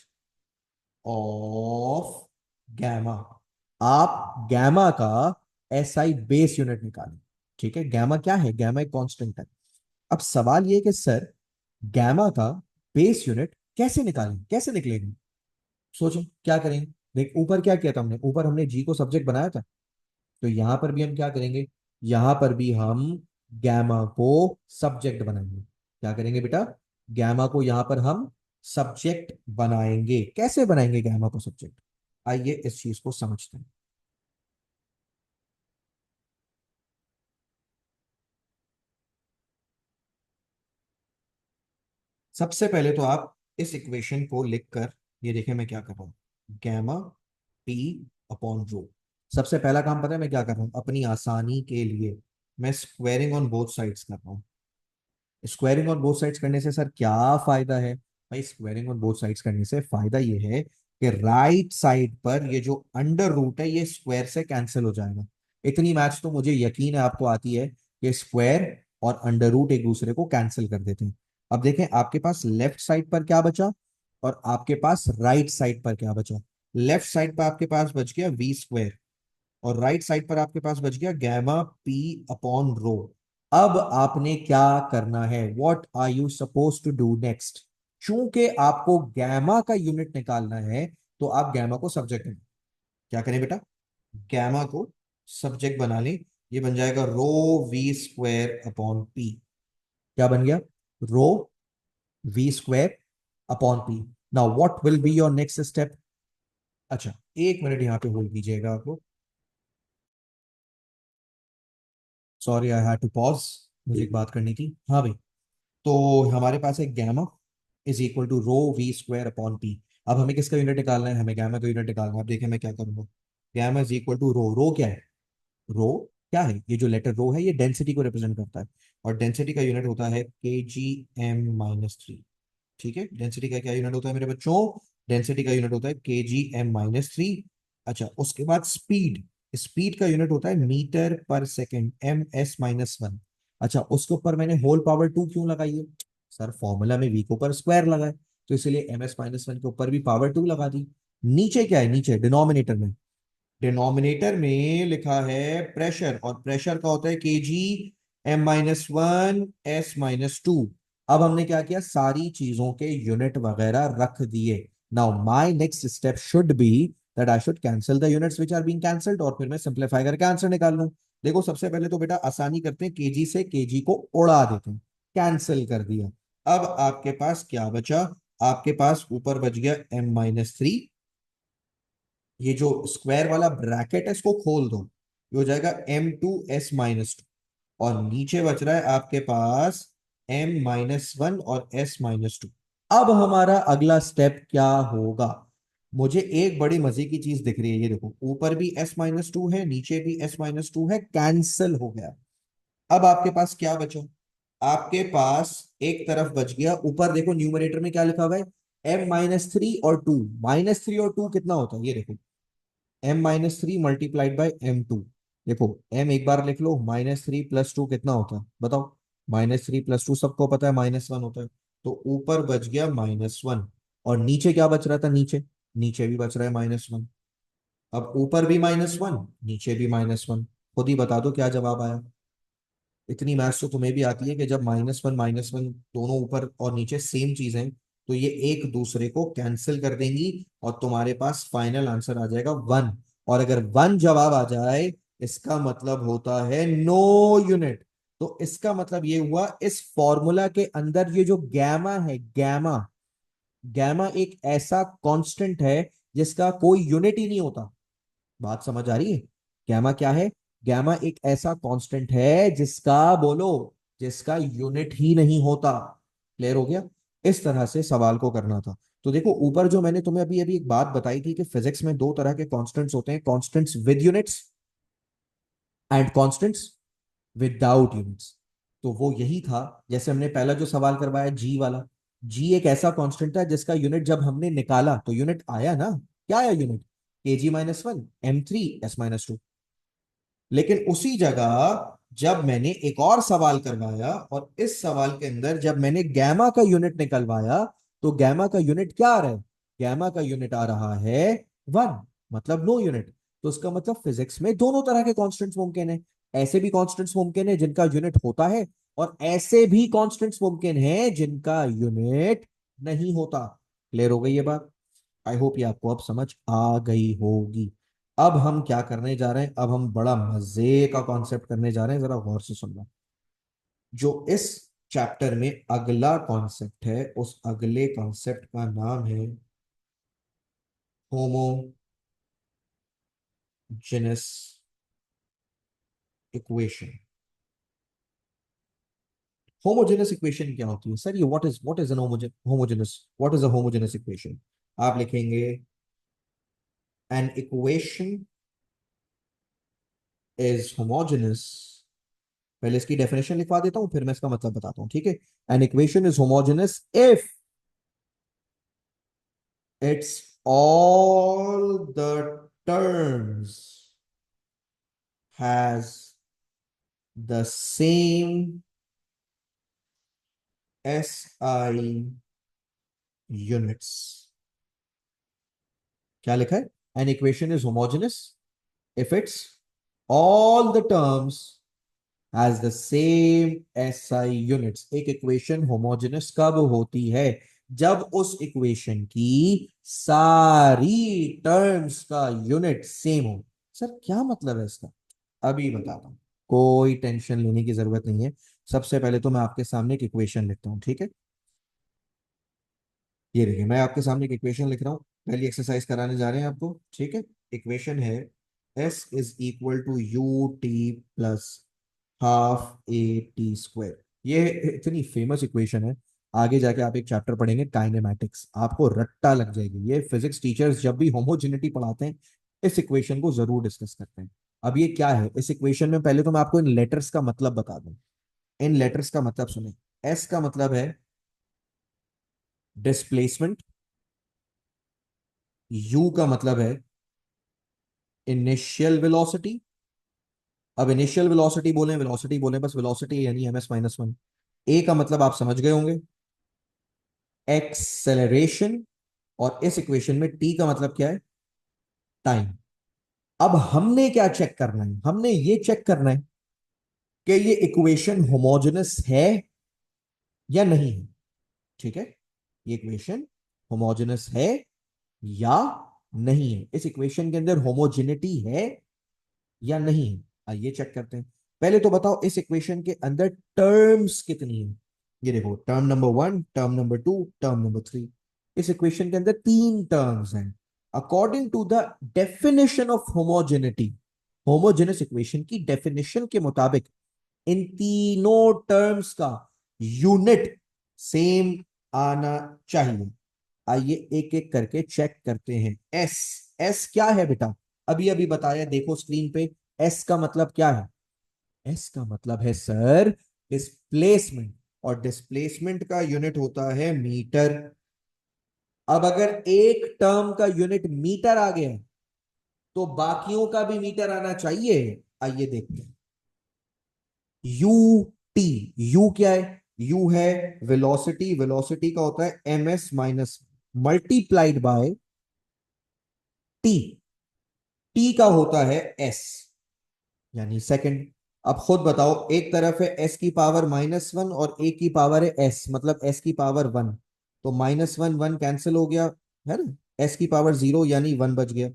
of gamma. आप गैमा का SI बेस यूनिट निकालें। ठीक है, गैमा क्या है, गैमा एक कांस्टेंट है। अब सवाल ये है कि सर गैमा का बेस यूनिट कैसे निकालें, कैसे निकलेगा। सोचो क्या करेंगे। देख ऊपर क्या किया था हमने, ऊपर हमने जी को सब्जेक्ट बनाया था, तो यहां पर भी हम क्या करेंगे, यहां पर भी हम गैमा को सब्जेक्ट बनाएंगे। क्या करेंगे बेटा, गैमा को यहां पर हम सब्जेक्ट बनाएंगे। कैसे बनाएंगे गैमा को सब्जेक्ट, आइए इस चीज को समझते हैं। सबसे पहले तो आप इस इक्वेशन को लिखकर ये देखें मैं क्या कर रहा हूं, गैमा पी अपॉन रो। सबसे पहला काम पता है मैं क्या कर रहा हूं, अपनी आसानी के लिए मैं स्क्वेयरिंग ऑन बोथ साइड्स कर रहा हूं। स्क्वायरिंग ऑन बोथ साइड्स करने से सर क्या फायदा है, भाई स्क्वायरिंग ऑन बोथ साइड्स करने से फायदा ये है कि राइट साइड पर ये जो अंडर रूट है ये स्क्वायर से कैंसिल हो जाएगा। इतनी मैथ्स तो मुझे यकीन है आपको आती है कि स्क्वायर और अंडर रूट एक दूसरे को कैंसिल कर देते हैं। अब देखें आपके पास लेफ्ट साइड पर क्या बचा और आपके पास राइट साइड पर क्या बचा। लेफ्ट साइड पर आपके पास बच गया वी स्क्वायर और राइट साइड पर आपके पास बच गया गैमा पी अपॉन रो। अब आपने क्या करना है, what are you suppose to do next. चूंकि आपको गैमा का यूनिट निकालना है तो आप गैमा को सब्जेक्ट में क्या करें बेटा, गैमा को सब्जेक्ट बना लें। ये बन जाएगा rho we square upon P. क्या बन गया, rho we square upon P. Now what will be your next step. अच्छा, एक मिनट यहां पे होल्ड कीजिएगा आपको, sorry I had to pause, मुझे एक बात करनी थी। हाँ भाई, तो हमारे पास है gamma is equal to rho we square upon P. अब हमें किसका यूनिट निकालना है, हमें गैमा का यूनिट निकालना है। अब देखिए मैं क्या करूंगा, गैमा इज इक्वल टू रो, रो क्या है, रो क्या है, ये जो लेटर रो है ये डेंसिटी को रिप्रेजेंट करता है और डेंसिटी का यूनिट होता है kgm-3। ठीक है, डेंसिटी का क्या यूनिट होता है मेरे बच्चों, डेंसिटी का यूनिट होता है kgm-3। अच्छा, उसके बाद स्पीड, स्पीड का यूनिट होता है मीटर पर सेकेंड ms-1। अच्छा, उसके ऊपर मैंने होल पावर 2 क्यों लगाई है, सर फॉर्मूला में v के ऊपर स्क्वायर लगा है तो इसलिए ms-1 के ऊपर भी पावर 2 लगा दी। नीचे क्या है, नीचे डिनोमिनेटर में, डिनोमिनेटर में लिखा है प्रेशर और प्रेशर का होता है kgm-1 s-2। अब हमने क्या किया, सारी चीजों के यूनिट वगैरह रख दिए। Now my next step should be that I should cancel the units which are being cancelled और फिर मैं सिंपलीफाई करके आंसर निकाल लूं। देखो सबसे पहले तो बेटा आसानी करते हैं, केजी से केजी को उड़ा देते हैं, कैंसिल कर दिया। अब आपके पास क्या बचा, आपके पास ऊपर बच गया m-3। ये जो स्क्वायर वाला ब्रैकेट है इसको खोल दो, ये हो जाएगा m2s-2 और नीचे बच रहा है आपके पास m-1 और s-2। अब हमारा अगला स्टेप क्या होगा, मुझे एक बड़ी मजे की चीज दिख रही है, ये देखो ऊपर भी s-2 है नीचे भी s-2 है, कैंसिल हो गया। अब आपके पास क्या बचा, आपके पास एक तरफ बच गया, ऊपर देखो न्यूमरेटर में क्या लिखा हुआ है, m-3 और 2। -3 और 2 कितना होता है, ये देखो m-3 मल्टीप्लाइड बाई m2। देखो m एक बार लिख लो, -3 + 2 कितना होता है बताओ, -3 + 2 सबको पता है -1 होता है। तो ऊपर बच गया -1 और नीचे क्या बच रहा था, नीचे नीचे भी बच रहा है -1। अब ऊपर भी -1 नीचे भी -1, खुद ही बता दो क्या जवाब आया। इतनी मैथ्स तो तुम्हें भी आती है कि जब -1 दोनों ऊपर और नीचे सेम चीज है तो ये एक दूसरे को कैंसिल कर देंगी और तुम्हारे पास फाइनल आंसर आ जाएगा 1। और अगर 1 जवाब आ जाए इसका मतलब होता है नो यूनिट। तो इसका मतलब ये हुआ इस फॉर्मूला के अंदर ये जो गैमा है, गैमा, गैमा एक ऐसा कांस्टेंट है जिसका कोई यूनिट ही नहीं होता। बात समझ आ रही है? गैमा क्या है? गैमा एक ऐसा कांस्टेंट है जिसका, बोलो, जिसका यूनिट ही नहीं होता। क्लियर हो गया? इस तरह से सवाल को करना था। तो देखो ऊपर जो मैंने तुम्हें अभी अभी एक बात बताई थी कि फिजिक्स में दो तरह के कांस्टेंट्स होते हैं, constants with units and constants without units. तो वो यही था। जैसे हमने पहला जो सवाल करवाया जी वाला, जी एक ऐसा कांस्टेंट था जिसका यूनिट जब हमने निकाला तो यूनिट आया ना। क्या आया यूनिट? kg-1 m3s-2। लेकिन उसी जगह जब मैंने एक और सवाल करवाया और इस सवाल के अंदर जब मैंने गैमा का यूनिट निकलवाया, तो गैमा का यूनिट क्या आ रहा है? गैमा का यूनिट आ रहा है 1, मतलब नो यूनिट। तो उसका मतलब फिजिक्स में दोनों तरह के कांस्टेंट्स मुमकिन है। ऐसे भी कांस्टेंट्स मुमकिन है जिनका यूनिट होता है, और ऐसे भी कांस्टेंट्स मुमकिन है जिनका यूनिट नहीं होता। क्लियर हो गई ये बात? आई होप ये आपको अब समझ आ गई होगी। अब हम क्या करने जा रहे हैं? अब हम बड़ा मजे का कॉन्सेप्ट करने जा रहे हैं, जरा गौर से सुनना। जो इस चैप्टर में अगला कॉन्सेप्ट है, उस अगले कॉन्सेप्ट का नाम है होमोजेनस इक्वेशन। होमोजेनस इक्वेशन क्या होती है सर? ये what is an homogeneous, what is a homogeneous equation? आप लिखेंगे एन इक्वेशन इज होमोजेनस। पहले इसकी डेफिनेशन लिखवा देता हूं, फिर मैं इसका मतलब बताता हूं, ठीक है? An equation is homogeneous if it's all the terms has the same SI units। क्या लिखा है? An equation is homogeneous if its all the terms has the same SI units। एक इक्वेशन होमोजेनस कब होती है? जब उस इक्वेशन की सारी टर्म्स का यूनिट सेम हो। सर क्या मतलब है इसका? अभी बताता हूं। कोई टेंशन लेने की जरूरत नहीं है। सबसे पहले तो मैं आपके सामने एक इक्वेशन लिखता हूं, ठीक है? ये देखिए मैं आपके सामने एक इक्वेशन लिख रहा हूँ। पहली एक्सरसाइज कराने जा रहे हैं आपको, ठीक है? इक्वेशन है S is equal to U T plus half A T square. ये इतनी फेमस इक्वेशन है। आगे जाके आप एक चैप्टर पढ़ेंगे काइनेमैटिक्स, आपको रट्टा लग जाएगी। ये फिजिक्स टीचर्स जब भी होमोजेनिटी पढ़ाते हैं इस इक्वेशन को जरूर डिस्कस करते हैं। अब ये क्या है इस इक्वेशन में? पहले तो मैं आपको इन लेटर्स का मतलब बता दूं। इन लेटर्स का मतलब सुने। एस का मतलब है डिस्प्लेसमेंट, यू का मतलब है इनिशियल वेलोसिटी। अब इनिशियल वेलोसिटी बोले बस वेलोसिटी यानी ms-1। ए का मतलब आप समझ गए होंगे, एक्सेलरेशन। और इस इक्वेशन में टी का मतलब क्या है? टाइम। अब हमने क्या चेक करना है? हमने ये चेक करना है कि ये इक्वेशन होमोजेनस है या नहीं है। ठीक है? ये इक्वेशन होमोजेनस है या नहीं है। इस इक्वेशन के अंदर होमोजेनिटी है या नहीं है, आइए चेक करते हैं। पहले तो बताओ इस इक्वेशन के अंदर टर्म्स कितनी है? ये देखो, term number 1, term number 2, term number 3। इस इक्वेशन के अंदर तीन टर्म्स हैं। According to the definition of homogeneity, homogeneous equation की डेफिनेशन के मुताबिक इन तीनों टर्म्स का यूनिट सेम आना चाहिए। आइए एक एक करके चेक करते हैं। एस, एस क्या है बेटा? अभी अभी बताया, देखो स्क्रीन पे। एस का मतलब क्या है? एस का मतलब है सर डिस्प्लेसमेंट, और डिस्प्लेसमेंट का यूनिट होता है मीटर। अब अगर एक टर्म का यूनिट मीटर आ गया तो बाकियों का भी मीटर आना चाहिए। आइए देखते हैं। यू टी, यू क्या है? यू है वेलोसिटी, वेलोसिटी का होता है ms- multiplied by T. T का होता है एस, यानी सेकंड। अब खुद बताओ, एक तरफ है एस की पावर -1 और एक की पावर है एस, मतलब एस की पावर 1। तो -1 1 कैंसिल हो गया, है ना? एस की पावर 0 यानी 1 बच गया।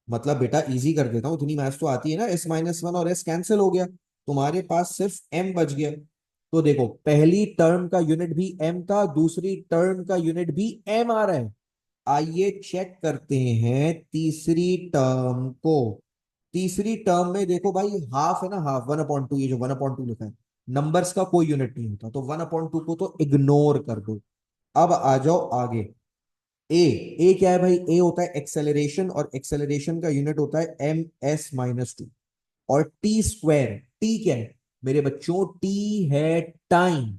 मतलब बेटा इजी कर देता हूँ, इतनी मैथ्स तो आती है ना, S-1 और S कैंसिल हो गया, तुम्हारे पास सिर्फ M बच गया। तो देखो पहली टर्म का यूनिट भी M था, दूसरी टर्म का यूनिट भी M आ रहा है। आइए चेक करते हैं तीसरी टर्म को। तीसरी टर्म में देखो भाई हाफ है ना, हाफ 1/2, ये जो 1/2 लिखा है, नंबर्स का कोई यूनिट नहीं होता, तो 1/2 को तो इग्नोर कर दो। अब आ जाओ आगे। ए, ए क्या है भाई? ए होता है एक्सेलरेशन, और एक्सेलरेशन का यूनिट होता है MS-2। और टी स्क्वायर, टी क्या है मेरे बच्चों? टी है टाइम,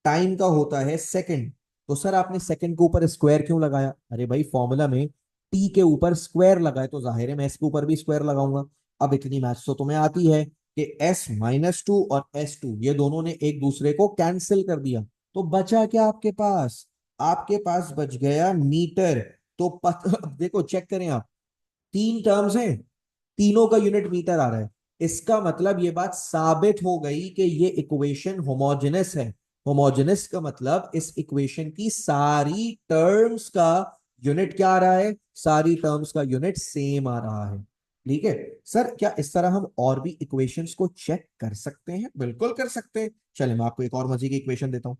टाइम का होता है सेकंड। तो सर आपने सेकंड के ऊपर स्क्वायर क्यों लगाया? अरे भाई फॉर्मूला में टी के ऊपर स्क्वायर लगाए तो जाहिर है मैं एस के ऊपर भी स्क्वायर लगाऊंगा। अब इतनी मैथ्स तो तुम्हें आती है कि S-2 और S2 ये दोनों ने एक दूसरे को कैंसिल कर दिया, तो बचा क्या आपके पास? आपके पास बच गया मीटर। तो अब देखो चेक करें आप, तीन टर्म्स हैं, तीनों का यूनिट मीटर आ रहा है। इसका मतलब ये बात साबित हो गई कि ये इक्वेशन होमोजेनस है। होमोजेनस का मतलब इस इक्वेशन की सारी टर्म्स का यूनिट क्या आ रहा है? सारी टर्म्स का यूनिट सेम आ रहा है। ठीक है सर, क्या इस तरह हम और भी इक्वेशंस को चेक कर सकते हैं? बिल्कुल कर सकते हैं। चलिए मैं आपको एक और मजे की इक्वेशन देता हूं।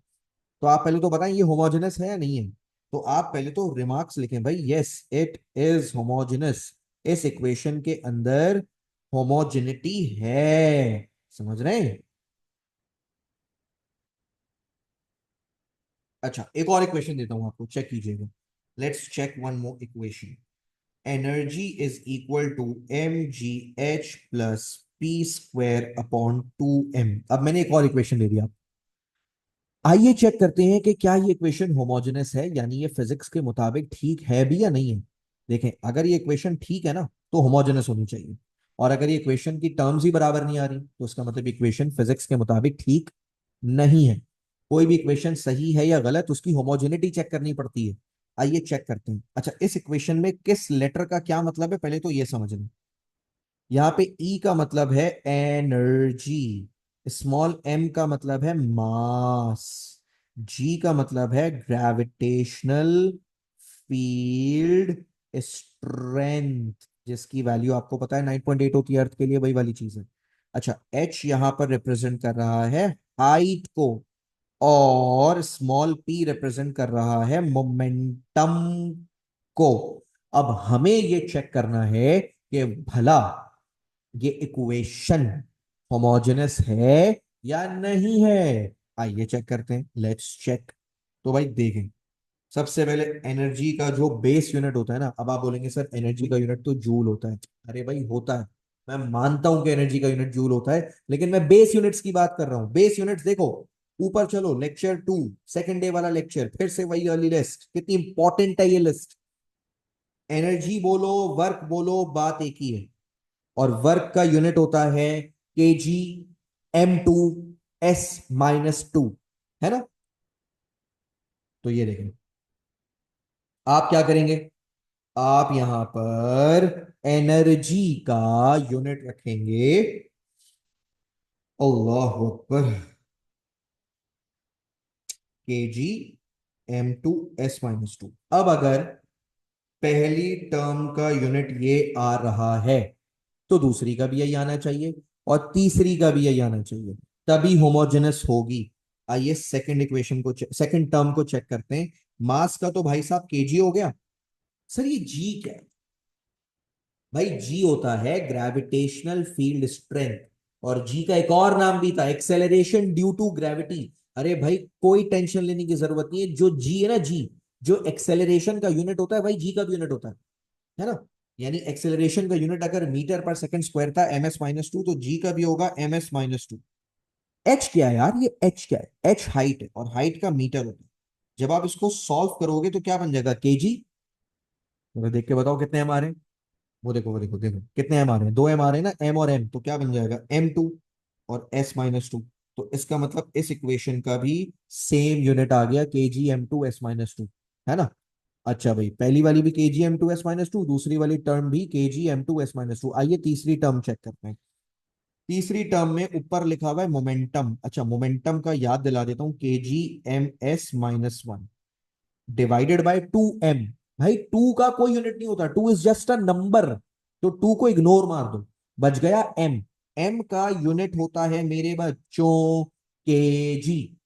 तो आप पहले तो बताएं ये होमोजेनस है या नहीं है। तो आप पहले तो रिमार्क्स लिखें भाई, यस इट इज होमोजेनस। इस इक्वेशन के अंदर होमोजेनिटी है, समझ रहे हैं? अच्छा एक और इक्वेशन देता हूं आपको, चेक कीजिएगा। Let's check one more equation. Energy is equal to mgh plus P² upon 2m। अब मैंने एक और इक्वेशन दे दिया। आइए चेक करते हैं कि क्या ये इक्वेशन होमोजेनस है, यानी ये फिजिक्स के मुताबिक ठीक है भी या नहीं है। देखें अगर ये इक्वेशन ठीक है ना तो होमोजेनस होनी चाहिए, और अगर ये इक्वेशन की टर्म्स ही बराबर नहीं आ रही तो इसका मतलब इक्वेशन फिजिक्स के मुताबिक ठीक नहीं है। कोई भी इक्वेशन सही है या गलत उसकी होमोजेनिटी चेक करनी पड़ती है। आइए चेक करते हैं। अच्छा इस इक्वेशन में किस लेटर का क्या मतलब है पहले तो ये समझ लें। यहाँ पे ई का मतलब है एनर्जी, स्मॉल एम का मतलब है मास, जी का मतलब है ग्रेविटेशनल फील्ड स्ट्रेंथ, जिसकी वैल्यू आपको पता है 9.8 होती है अर्थ के लिए, वही वाली चीज है। अच्छा एच यहां पर रिप्रेजेंट कर रहा है हाइट को, और स्मॉल पी रिप्रेजेंट कर रहा है मोमेंटम को। अब हमें ये चेक करना है कि भला ये इक्वेशन होमोजेनस है या नहीं है। आइए चेक करते हैं, लेट्स चेक। तो भाई देखें, सबसे पहले एनर्जी का जो बेस यूनिट होता है ना, अब आप बोलेंगे सर एनर्जी का यूनिट तो जूल होता है। अरे भाई होता है, मैं मानता हूं कि एनर्जी का यूनिट जूल होता है, लेकिन मैं बेस यूनिट्स की बात कर रहा हूं। बेस यूनिट्स देखो, ऊपर चलो लेक्चर 2, सेकेंड डे वाला लेक्चर, फिर से वही वाली लिस्ट, कितनी इंपॉर्टेंट है ये लिस्ट। एनर्जी बोलो वर्क बोलो बात एक ही है, और वर्क का यूनिट होता है kg m2s-2, है ना? तो ये देखें, आप क्या करेंगे, आप यहां पर एनर्जी का यूनिट रखेंगे, अल्लाह अकबर, kg m2s-2। अब अगर पहली टर्म का यूनिट ये आ रहा है तो दूसरी का भी यही आना चाहिए, और तीसरी का भी यही आना चाहिए, तभी होमोजेनस होगी। आइए सेकंड इक्वेशन को सेकंड टर्म को चेक करते हैं। मास का तो भाई साहब केजी हो गया। सर ये जी क्या है? भाई जी होता है ग्रेविटेशनल फील्ड स्ट्रेंथ, और जी का एक और नाम भी था एक्सेलरेशन ड्यू टू ग्रेविटी। अरे भाई कोई टेंशन लेने की जरूरत नहीं है, जो जी है ना, जी जो एक्सेलरेशन का यूनिट होता है भाई जी का भी यूनिट होता है ना? यानी एक्सेलरेशन का यूनिट अगर मीटर पर सेकंड स्क्वायर था MS-2, तो जी का भी होगा MS-2। एच क्या है यार? ये एच क्या है? एच हाइट है, और हाइट का मीटर होता है। जब आप इसको सॉल्व करोगे तो क्या बन जाएगा? केजी। देख के बताओ कितने एम आ रहे हैं। वो देखो कितने एम आ रहे हैं, 2 एम आ रहे हैं ना, एम और एम, तो क्या बन जाएगा? M2 और S-2। तो इसका मतलब इस इक्वेशन का भी सेम यूनिट आ गया, kg m2s-2, है ना? अच्छा भाई पहली वाली भी kg m2s-2, दूसरी वाली टर्म भी kg m2s-2। आइए तीसरी टर्म चेक करते हैं। तीसरी टर्म में ऊपर लिखा हुआ है मोमेंटम। अच्छा मोमेंटम का याद दिला देता हूं, kg m s-1 divided by 2m। भाई टू का कोई यूनिट नहीं होता, two is just a number, तो 2 को इग्नोर मार दो, बच गया एम। एम का यूनिट होता है मेरे बच्चों केजी।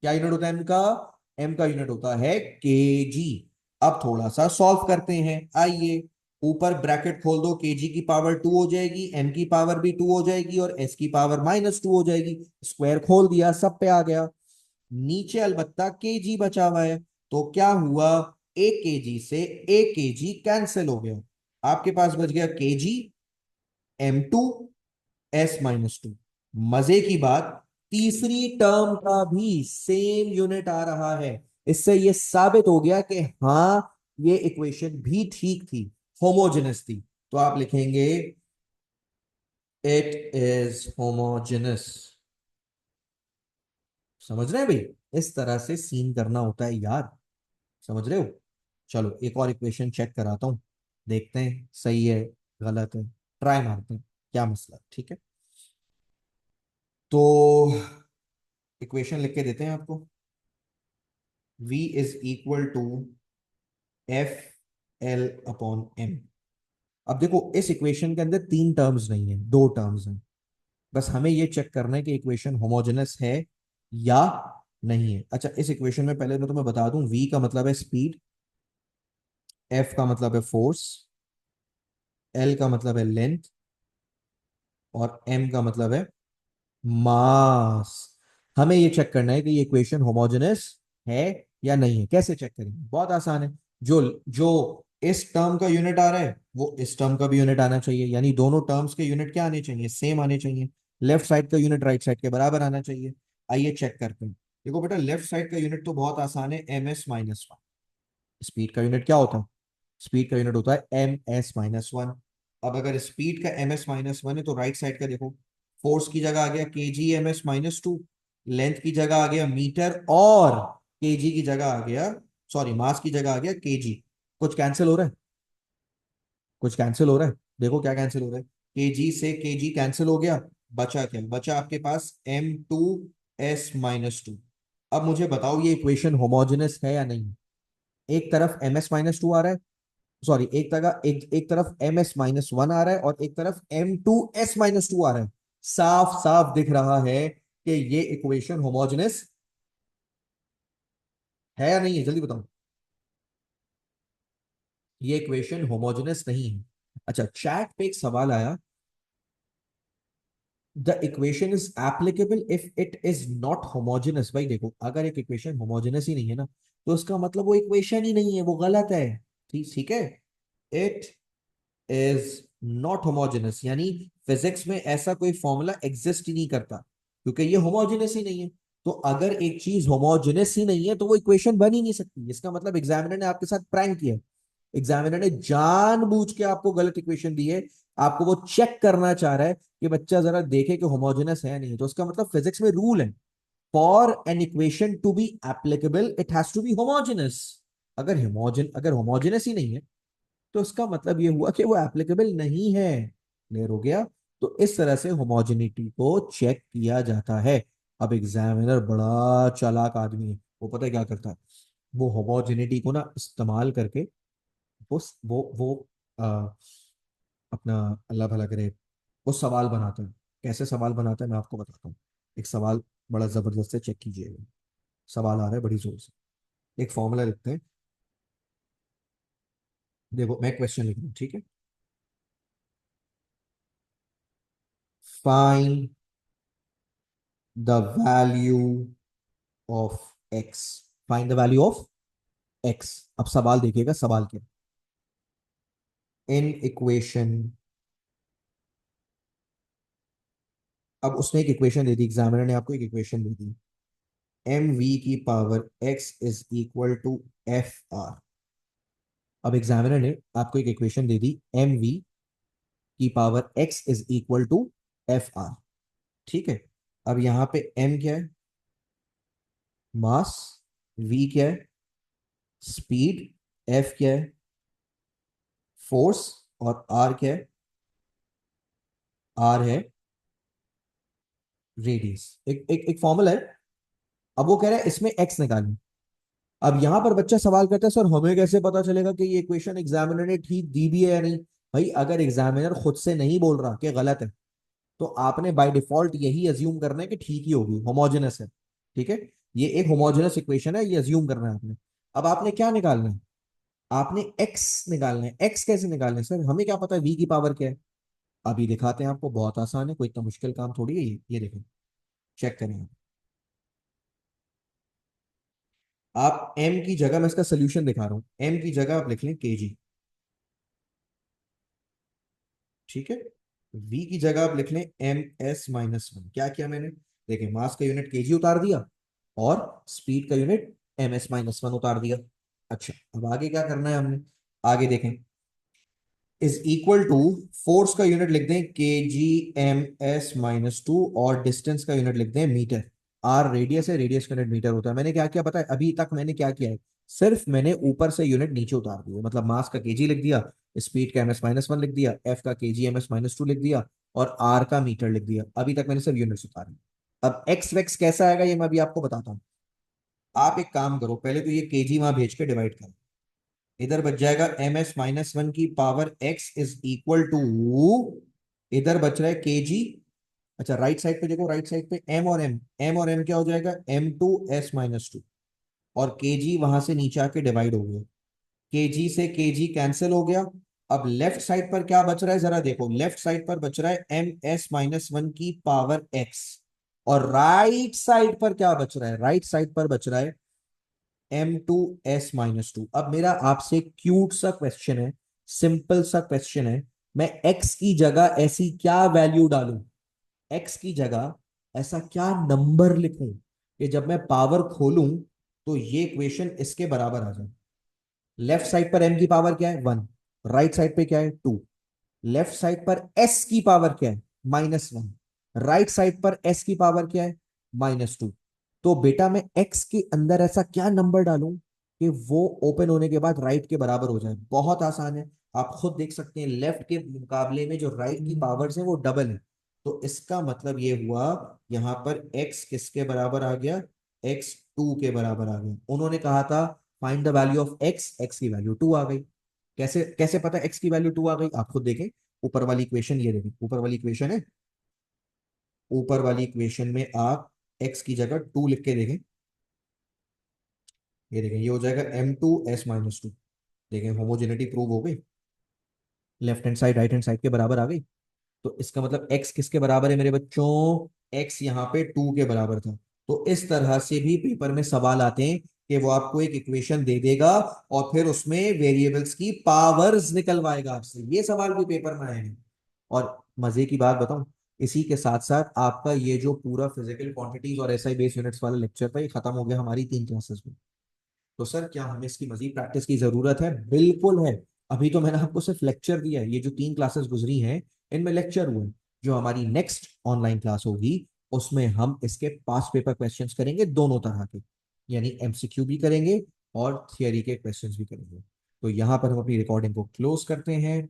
क्या यूनिट होता है एम का? एम का यूनिट होता है केजी। अब थोड़ा सा सॉल्व करते हैं, आइए। ऊपर ब्रैकेट खोल दो, केजी की पावर 2 हो जाएगी, एम की पावर भी 2 हो जाएगी और एस की पावर -2 हो जाएगी। स्क्वायर खोल दिया, सब पे आ गया। नीचे अलबत्ता केजी बचा हुआ है, तो क्या हुआ? एक केजी से एक केजी कैंसिल हो गया, आपके पास बच गया केजी M2 S-2। मजे की बात, तीसरी टर्म का भी सेम यूनिट आ रहा है। इससे यह साबित हो गया कि हाँ, ये इक्वेशन भी ठीक थी, होमोजेनस थी। तो आप लिखेंगे इट इज होमोजेनस। समझ रहे हैं भाई? इस तरह से सीन करना होता है यार, समझ रहे हो? चलो एक और इक्वेशन चेक कराता हूं, देखते हैं सही है गलत है, ट्राई मारते हैं, क्या मसला है, ठीक है? तो इक्वेशन लिख के देते हैं आपको। V is equal to F L/M। अब देखो, इस इक्वेशन के अंदर तीन टर्म्स नहीं है, दो टर्म्स हैं। बस हमें ये चेक करना है कि इक्वेशन होमोजेनस है या नहीं है। अच्छा, इस इक्वेशन में पहले मैं तुम्हें बता दूं, V का मतलब है स्पीड, F का मतलब है फोर्स, L का मतलब है लेंथ और M का मतलब है मास। हमें ये चेक करना है कि ये इक्वेशन होमोजेनस है या नहीं है। कैसे चेक करेंगे? बहुत आसान है। जो जो इस टर्म का यूनिट आ रहा है वो इस टर्म का भी यूनिट आना चाहिए, यानी दोनों टर्म्स के यूनिट क्या आने चाहिए? सेम आने चाहिए। लेफ्ट साइड का यूनिट राइट साइड के बराबर आना चाहिए। आइए चेक करते हैं। देखो बेटा, लेफ्ट साइड का यूनिट तो बहुत आसान है, MS-1। स्पीड का यूनिट क्या होता है? स्पीड का यूनिट होता है MS-1। अब अगर स्पीड का MS-1 है तो राइट साइड का देखो, फोर्स की जगह आ गया kg/m-2, लेंथ की जगह आ गया मीटर, और केजी की जगह आ गया, सॉरी मास की जगह आ गया केजी। कुछ कैंसिल हो रहा है? कुछ कैंसिल हो रहा है? देखो क्या कैंसिल हो रहा है। केजी से केजी कैंसिल हो गया, बचा क्या? बचा आपके पास M2S-2। अब मुझे बताओ, ये इक्वेशन होमोजेनस है या नहीं? एक तरफ MS-2 आ रहा है, सॉरी, एक तरफ MS-1 आ रहा है और एक तरफ M2S-2 आ रहा है। साफ साफ दिख रहा है कि ये इक्वेशन होमोजेनस है या नहीं है? जल्दी बताओ। ये इक्वेशन होमोजेनस नहीं है। अच्छा, चैट पे एक सवाल आया, the equation is applicable if it is not homogeneous. भाई देखो, अगर एक इक्वेशन होमोजेनस ही नहीं है ना, तो उसका मतलब वो इक्वेशन ही नहीं है, वो गलत है। ठीक ठीक है। इट इज नॉट होमोजेनस यानी फिजिक्स में ऐसा कोई फॉर्मूला एग्जिस्ट ही नहीं करता, क्योंकि ये होमोजेनस ही नहीं है। तो अगर एक चीज होमोजेनस ही नहीं है तो वो इक्वेशन बन ही नहीं सकती। इसका मतलब एग्जामिनर ने आपके साथ प्रैंक किया है। एग्जामिनर ने जानबूझ के आपको गलत इक्वेशन दी है, आपको वो चेक करना चाह रहा है कि बच्चा जरा देखे कि होमोजेनस है नहीं। तो उसका मतलब फिजिक्स में रूल है, for an equation to be applicable it has to be homogeneous. अगर होमोजेनस ही नहीं है तो इसका मतलब ये हुआ कि वो एप्लीकेबल नहीं है। क्लियर हो गया? तो इस तरह से होमोजेनिटी को चेक किया जाता है। अब एग्जामिनर बड़ा चालाक आदमी है, वो पता है क्या करता है? वो होमोजेनिटी को ना इस्तेमाल करके वो आ, अपना, अल्लाह भला करे, वो सवाल बनाता है। कैसे सवाल बनाता है मैं आपको बताता हूँ। एक सवाल बड़ा जबरदस्त है, चेक कीजिएगा। सवाल आ रहा है बड़ी जोर से। एक फॉर्मूला लिखते हैं। देखो मैं क्वेश्चन लिख रहा हूँ, ठीक है? Find the value of x. Find the value of x. अब सवाल देखिएगा, सवाल क्या? इन इक्वेशन, अब उसने एक इक्वेशन दे दी, एग्जामिनर ने आपको एक इक्वेशन दे दी, mv की power x is equal to F r। अब एग्जामिनर ने आपको एक इक्वेशन दे दी, mv की power x is equal to F r। ठीक है? अब यहां पे m क्या है? मास। v क्या है? स्पीड। f क्या है? फोर्स। और r क्या है? r है रेडियस। एक एक एक फॉर्मूला है। अब वो कह रहा है इसमें x निकालनी। अब यहां पर बच्चा सवाल करता है, सर हमें कैसे पता चलेगा कि ये इक्वेशन एग्जामिनर ने ठीक दी भी है या नहीं? भाई अगर एग्जामिनर खुद से नहीं बोल रहा कि गलत है, तो आपने बाय डिफॉल्ट यही अज्यूम करना है कि ठीक ही होगी, होमोजेनस है। ठीक है, ये एक होमोजेनस इक्वेशन है, ये अज्यूम करना है आपने। अब आपने क्या निकालना है? आपने एक्स निकालना है। एक्स कैसे निकालना है सर? हमें क्या पता है वी की पावर क्या है? अभी दिखाते हैं आपको, बहुत आसान है, कोई इतना मुश्किल काम थोड़ी है ये देखें, चेक करें आप m की जगह, मैं इसका सोल्यूशन दिखा रहा हूं, m की जगह आप लिख लें kg। ठीक है, v की जगह आप लिख लें ms-1। क्या किया मैंने? देखिए, मास का यूनिट kg उतार दिया और स्पीड का यूनिट ms-1 उतार दिया। अच्छा, अब आगे क्या करना है हमने? आगे देखें, इज इक्वल टू, फोर्स का यूनिट लिख दें के जी ms-2, और डिस्टेंस का यूनिट लिख दें मीटर। आर रेडियस है, रेडियस का यूनिट मीटर होता है। मैंने क्या किया पता है? अभी तक मैंने क्या किया है, सिर्फ मैंने ऊपर से यूनिट नीचे उतार दिया, मतलब मास का केजी लिख दिया, स्पीड का ms-1 लिख दिया, एफ का केजी ms-2 लिख दिया, और आर का मीटर लिख दिया। अभी तक मैंने सिर्फ यूनिट्स उतारी। अब एक्स वैक्स कैसा आएगा ये मैं अभी आपको बताता हूँ। आप एक काम करो, पहले तो ये केजी वहां भेज के डिवाइड करो, इधर बच जाएगा ms-1 की power x is equal to, इधर बच रहा है केजी। अच्छा, राइट साइड पे देखो, राइट साइड पे m और m क्या हो जाएगा? m2s-2, और केजी वहां से नीचे आके डिवाइड हो गया, केजी से केजी कैंसिल हो गया। अब लेफ्ट साइड पर क्या बच रहा है जरा देखो, लेफ्ट साइड पर बच रहा है ms-1 की पावर x, और राइट साइड पर क्या बच रहा है? राइट साइड पर बच रहा है m2s-2। अब मेरा आपसे क्यूट सा क्वेश्चन है, सिंपल सा क्वेश्चन है, मैं x की जगह ऐसी क्या वैल्यू डालूं, x की जगह ऐसा क्या नंबर लिखूं कि जब मैं पावर खोलूं तो ये इक्वेशन इसके बराबर आ जाए। लेफ्ट साइड पर m की पावर क्या है? 1। राइट साइड पे क्या है? 2। लेफ्ट साइड पर s की पावर क्या है? -1। राइट साइड पर s की पावर क्या है? -2। तो बेटा मैं x के अंदर ऐसा क्या नंबर डालूं कि वो ओपन होने के बाद राइट के बराबर हो जाए? बहुत आसान है, आप खुद देख सकते हैं, लेफ्ट के मुकाबले में जो राइट की पावर्स है वो डबल है। तो इसका मतलब ये हुआ, यहां पर x किसके बराबर आ गया? x 2 के बराबर आ गया। उन्होंने कहा था find the value of x, x की वैल्यू 2 आ गई। कैसे कैसे पता x की वैल्यू 2 आ गई? आप खुद देखें, ऊपर वाली इक्वेशन ये देखें, ऊपर वाली इक्वेशन है, ऊपर वाली इक्वेशन में आप x की जगह 2 लिख के देखें, ये देखें, ये हो जाएगा m2s-2। देखें, होमोजेनिटी प्रूव हो गई, left hand side right hand side के बराबर आ गई। तो इसका मतलब x किसके बराबर है मेरे बच्चों? x यहाँ पे 2 के बराबर था। तो इस तरह से भी पेपर में सवाल आते हैं कि वो आपको एक इक्वेशन दे देगा और फिर उसमें वेरिएबल्स की पावर्स निकलवाएगा आपसे। ये सवाल भी पेपर में आए हैं। और मजे की बात बताऊं, इसी के साथ साथ आपका ये जो पूरा फिजिकल क्वांटिटीज और एसआई बेस यूनिट्स वाला लेक्चर था, ये खत्म हो गया हमारी 3 क्लासेस में। तो सर क्या हमें इसकी मजीद प्रैक्टिस की जरूरत है? बिल्कुल है। अभी तो मैंने आपको सिर्फ लेक्चर दिया है, ये जो 3 क्लासेस गुजरी हैं इनमें लेक्चर हुए हैं। जो हमारी नेक्स्ट ऑनलाइन क्लास होगी उसमें हम इसके पास पेपर क्वेश्चंस करेंगे दोनों तरह के, यानी एमसीक्यू भी करेंगे और थियरी के क्वेश्चंस भी करेंगे। तो यहाँ पर हम अपनी रिकॉर्डिंग को क्लोज करते हैं।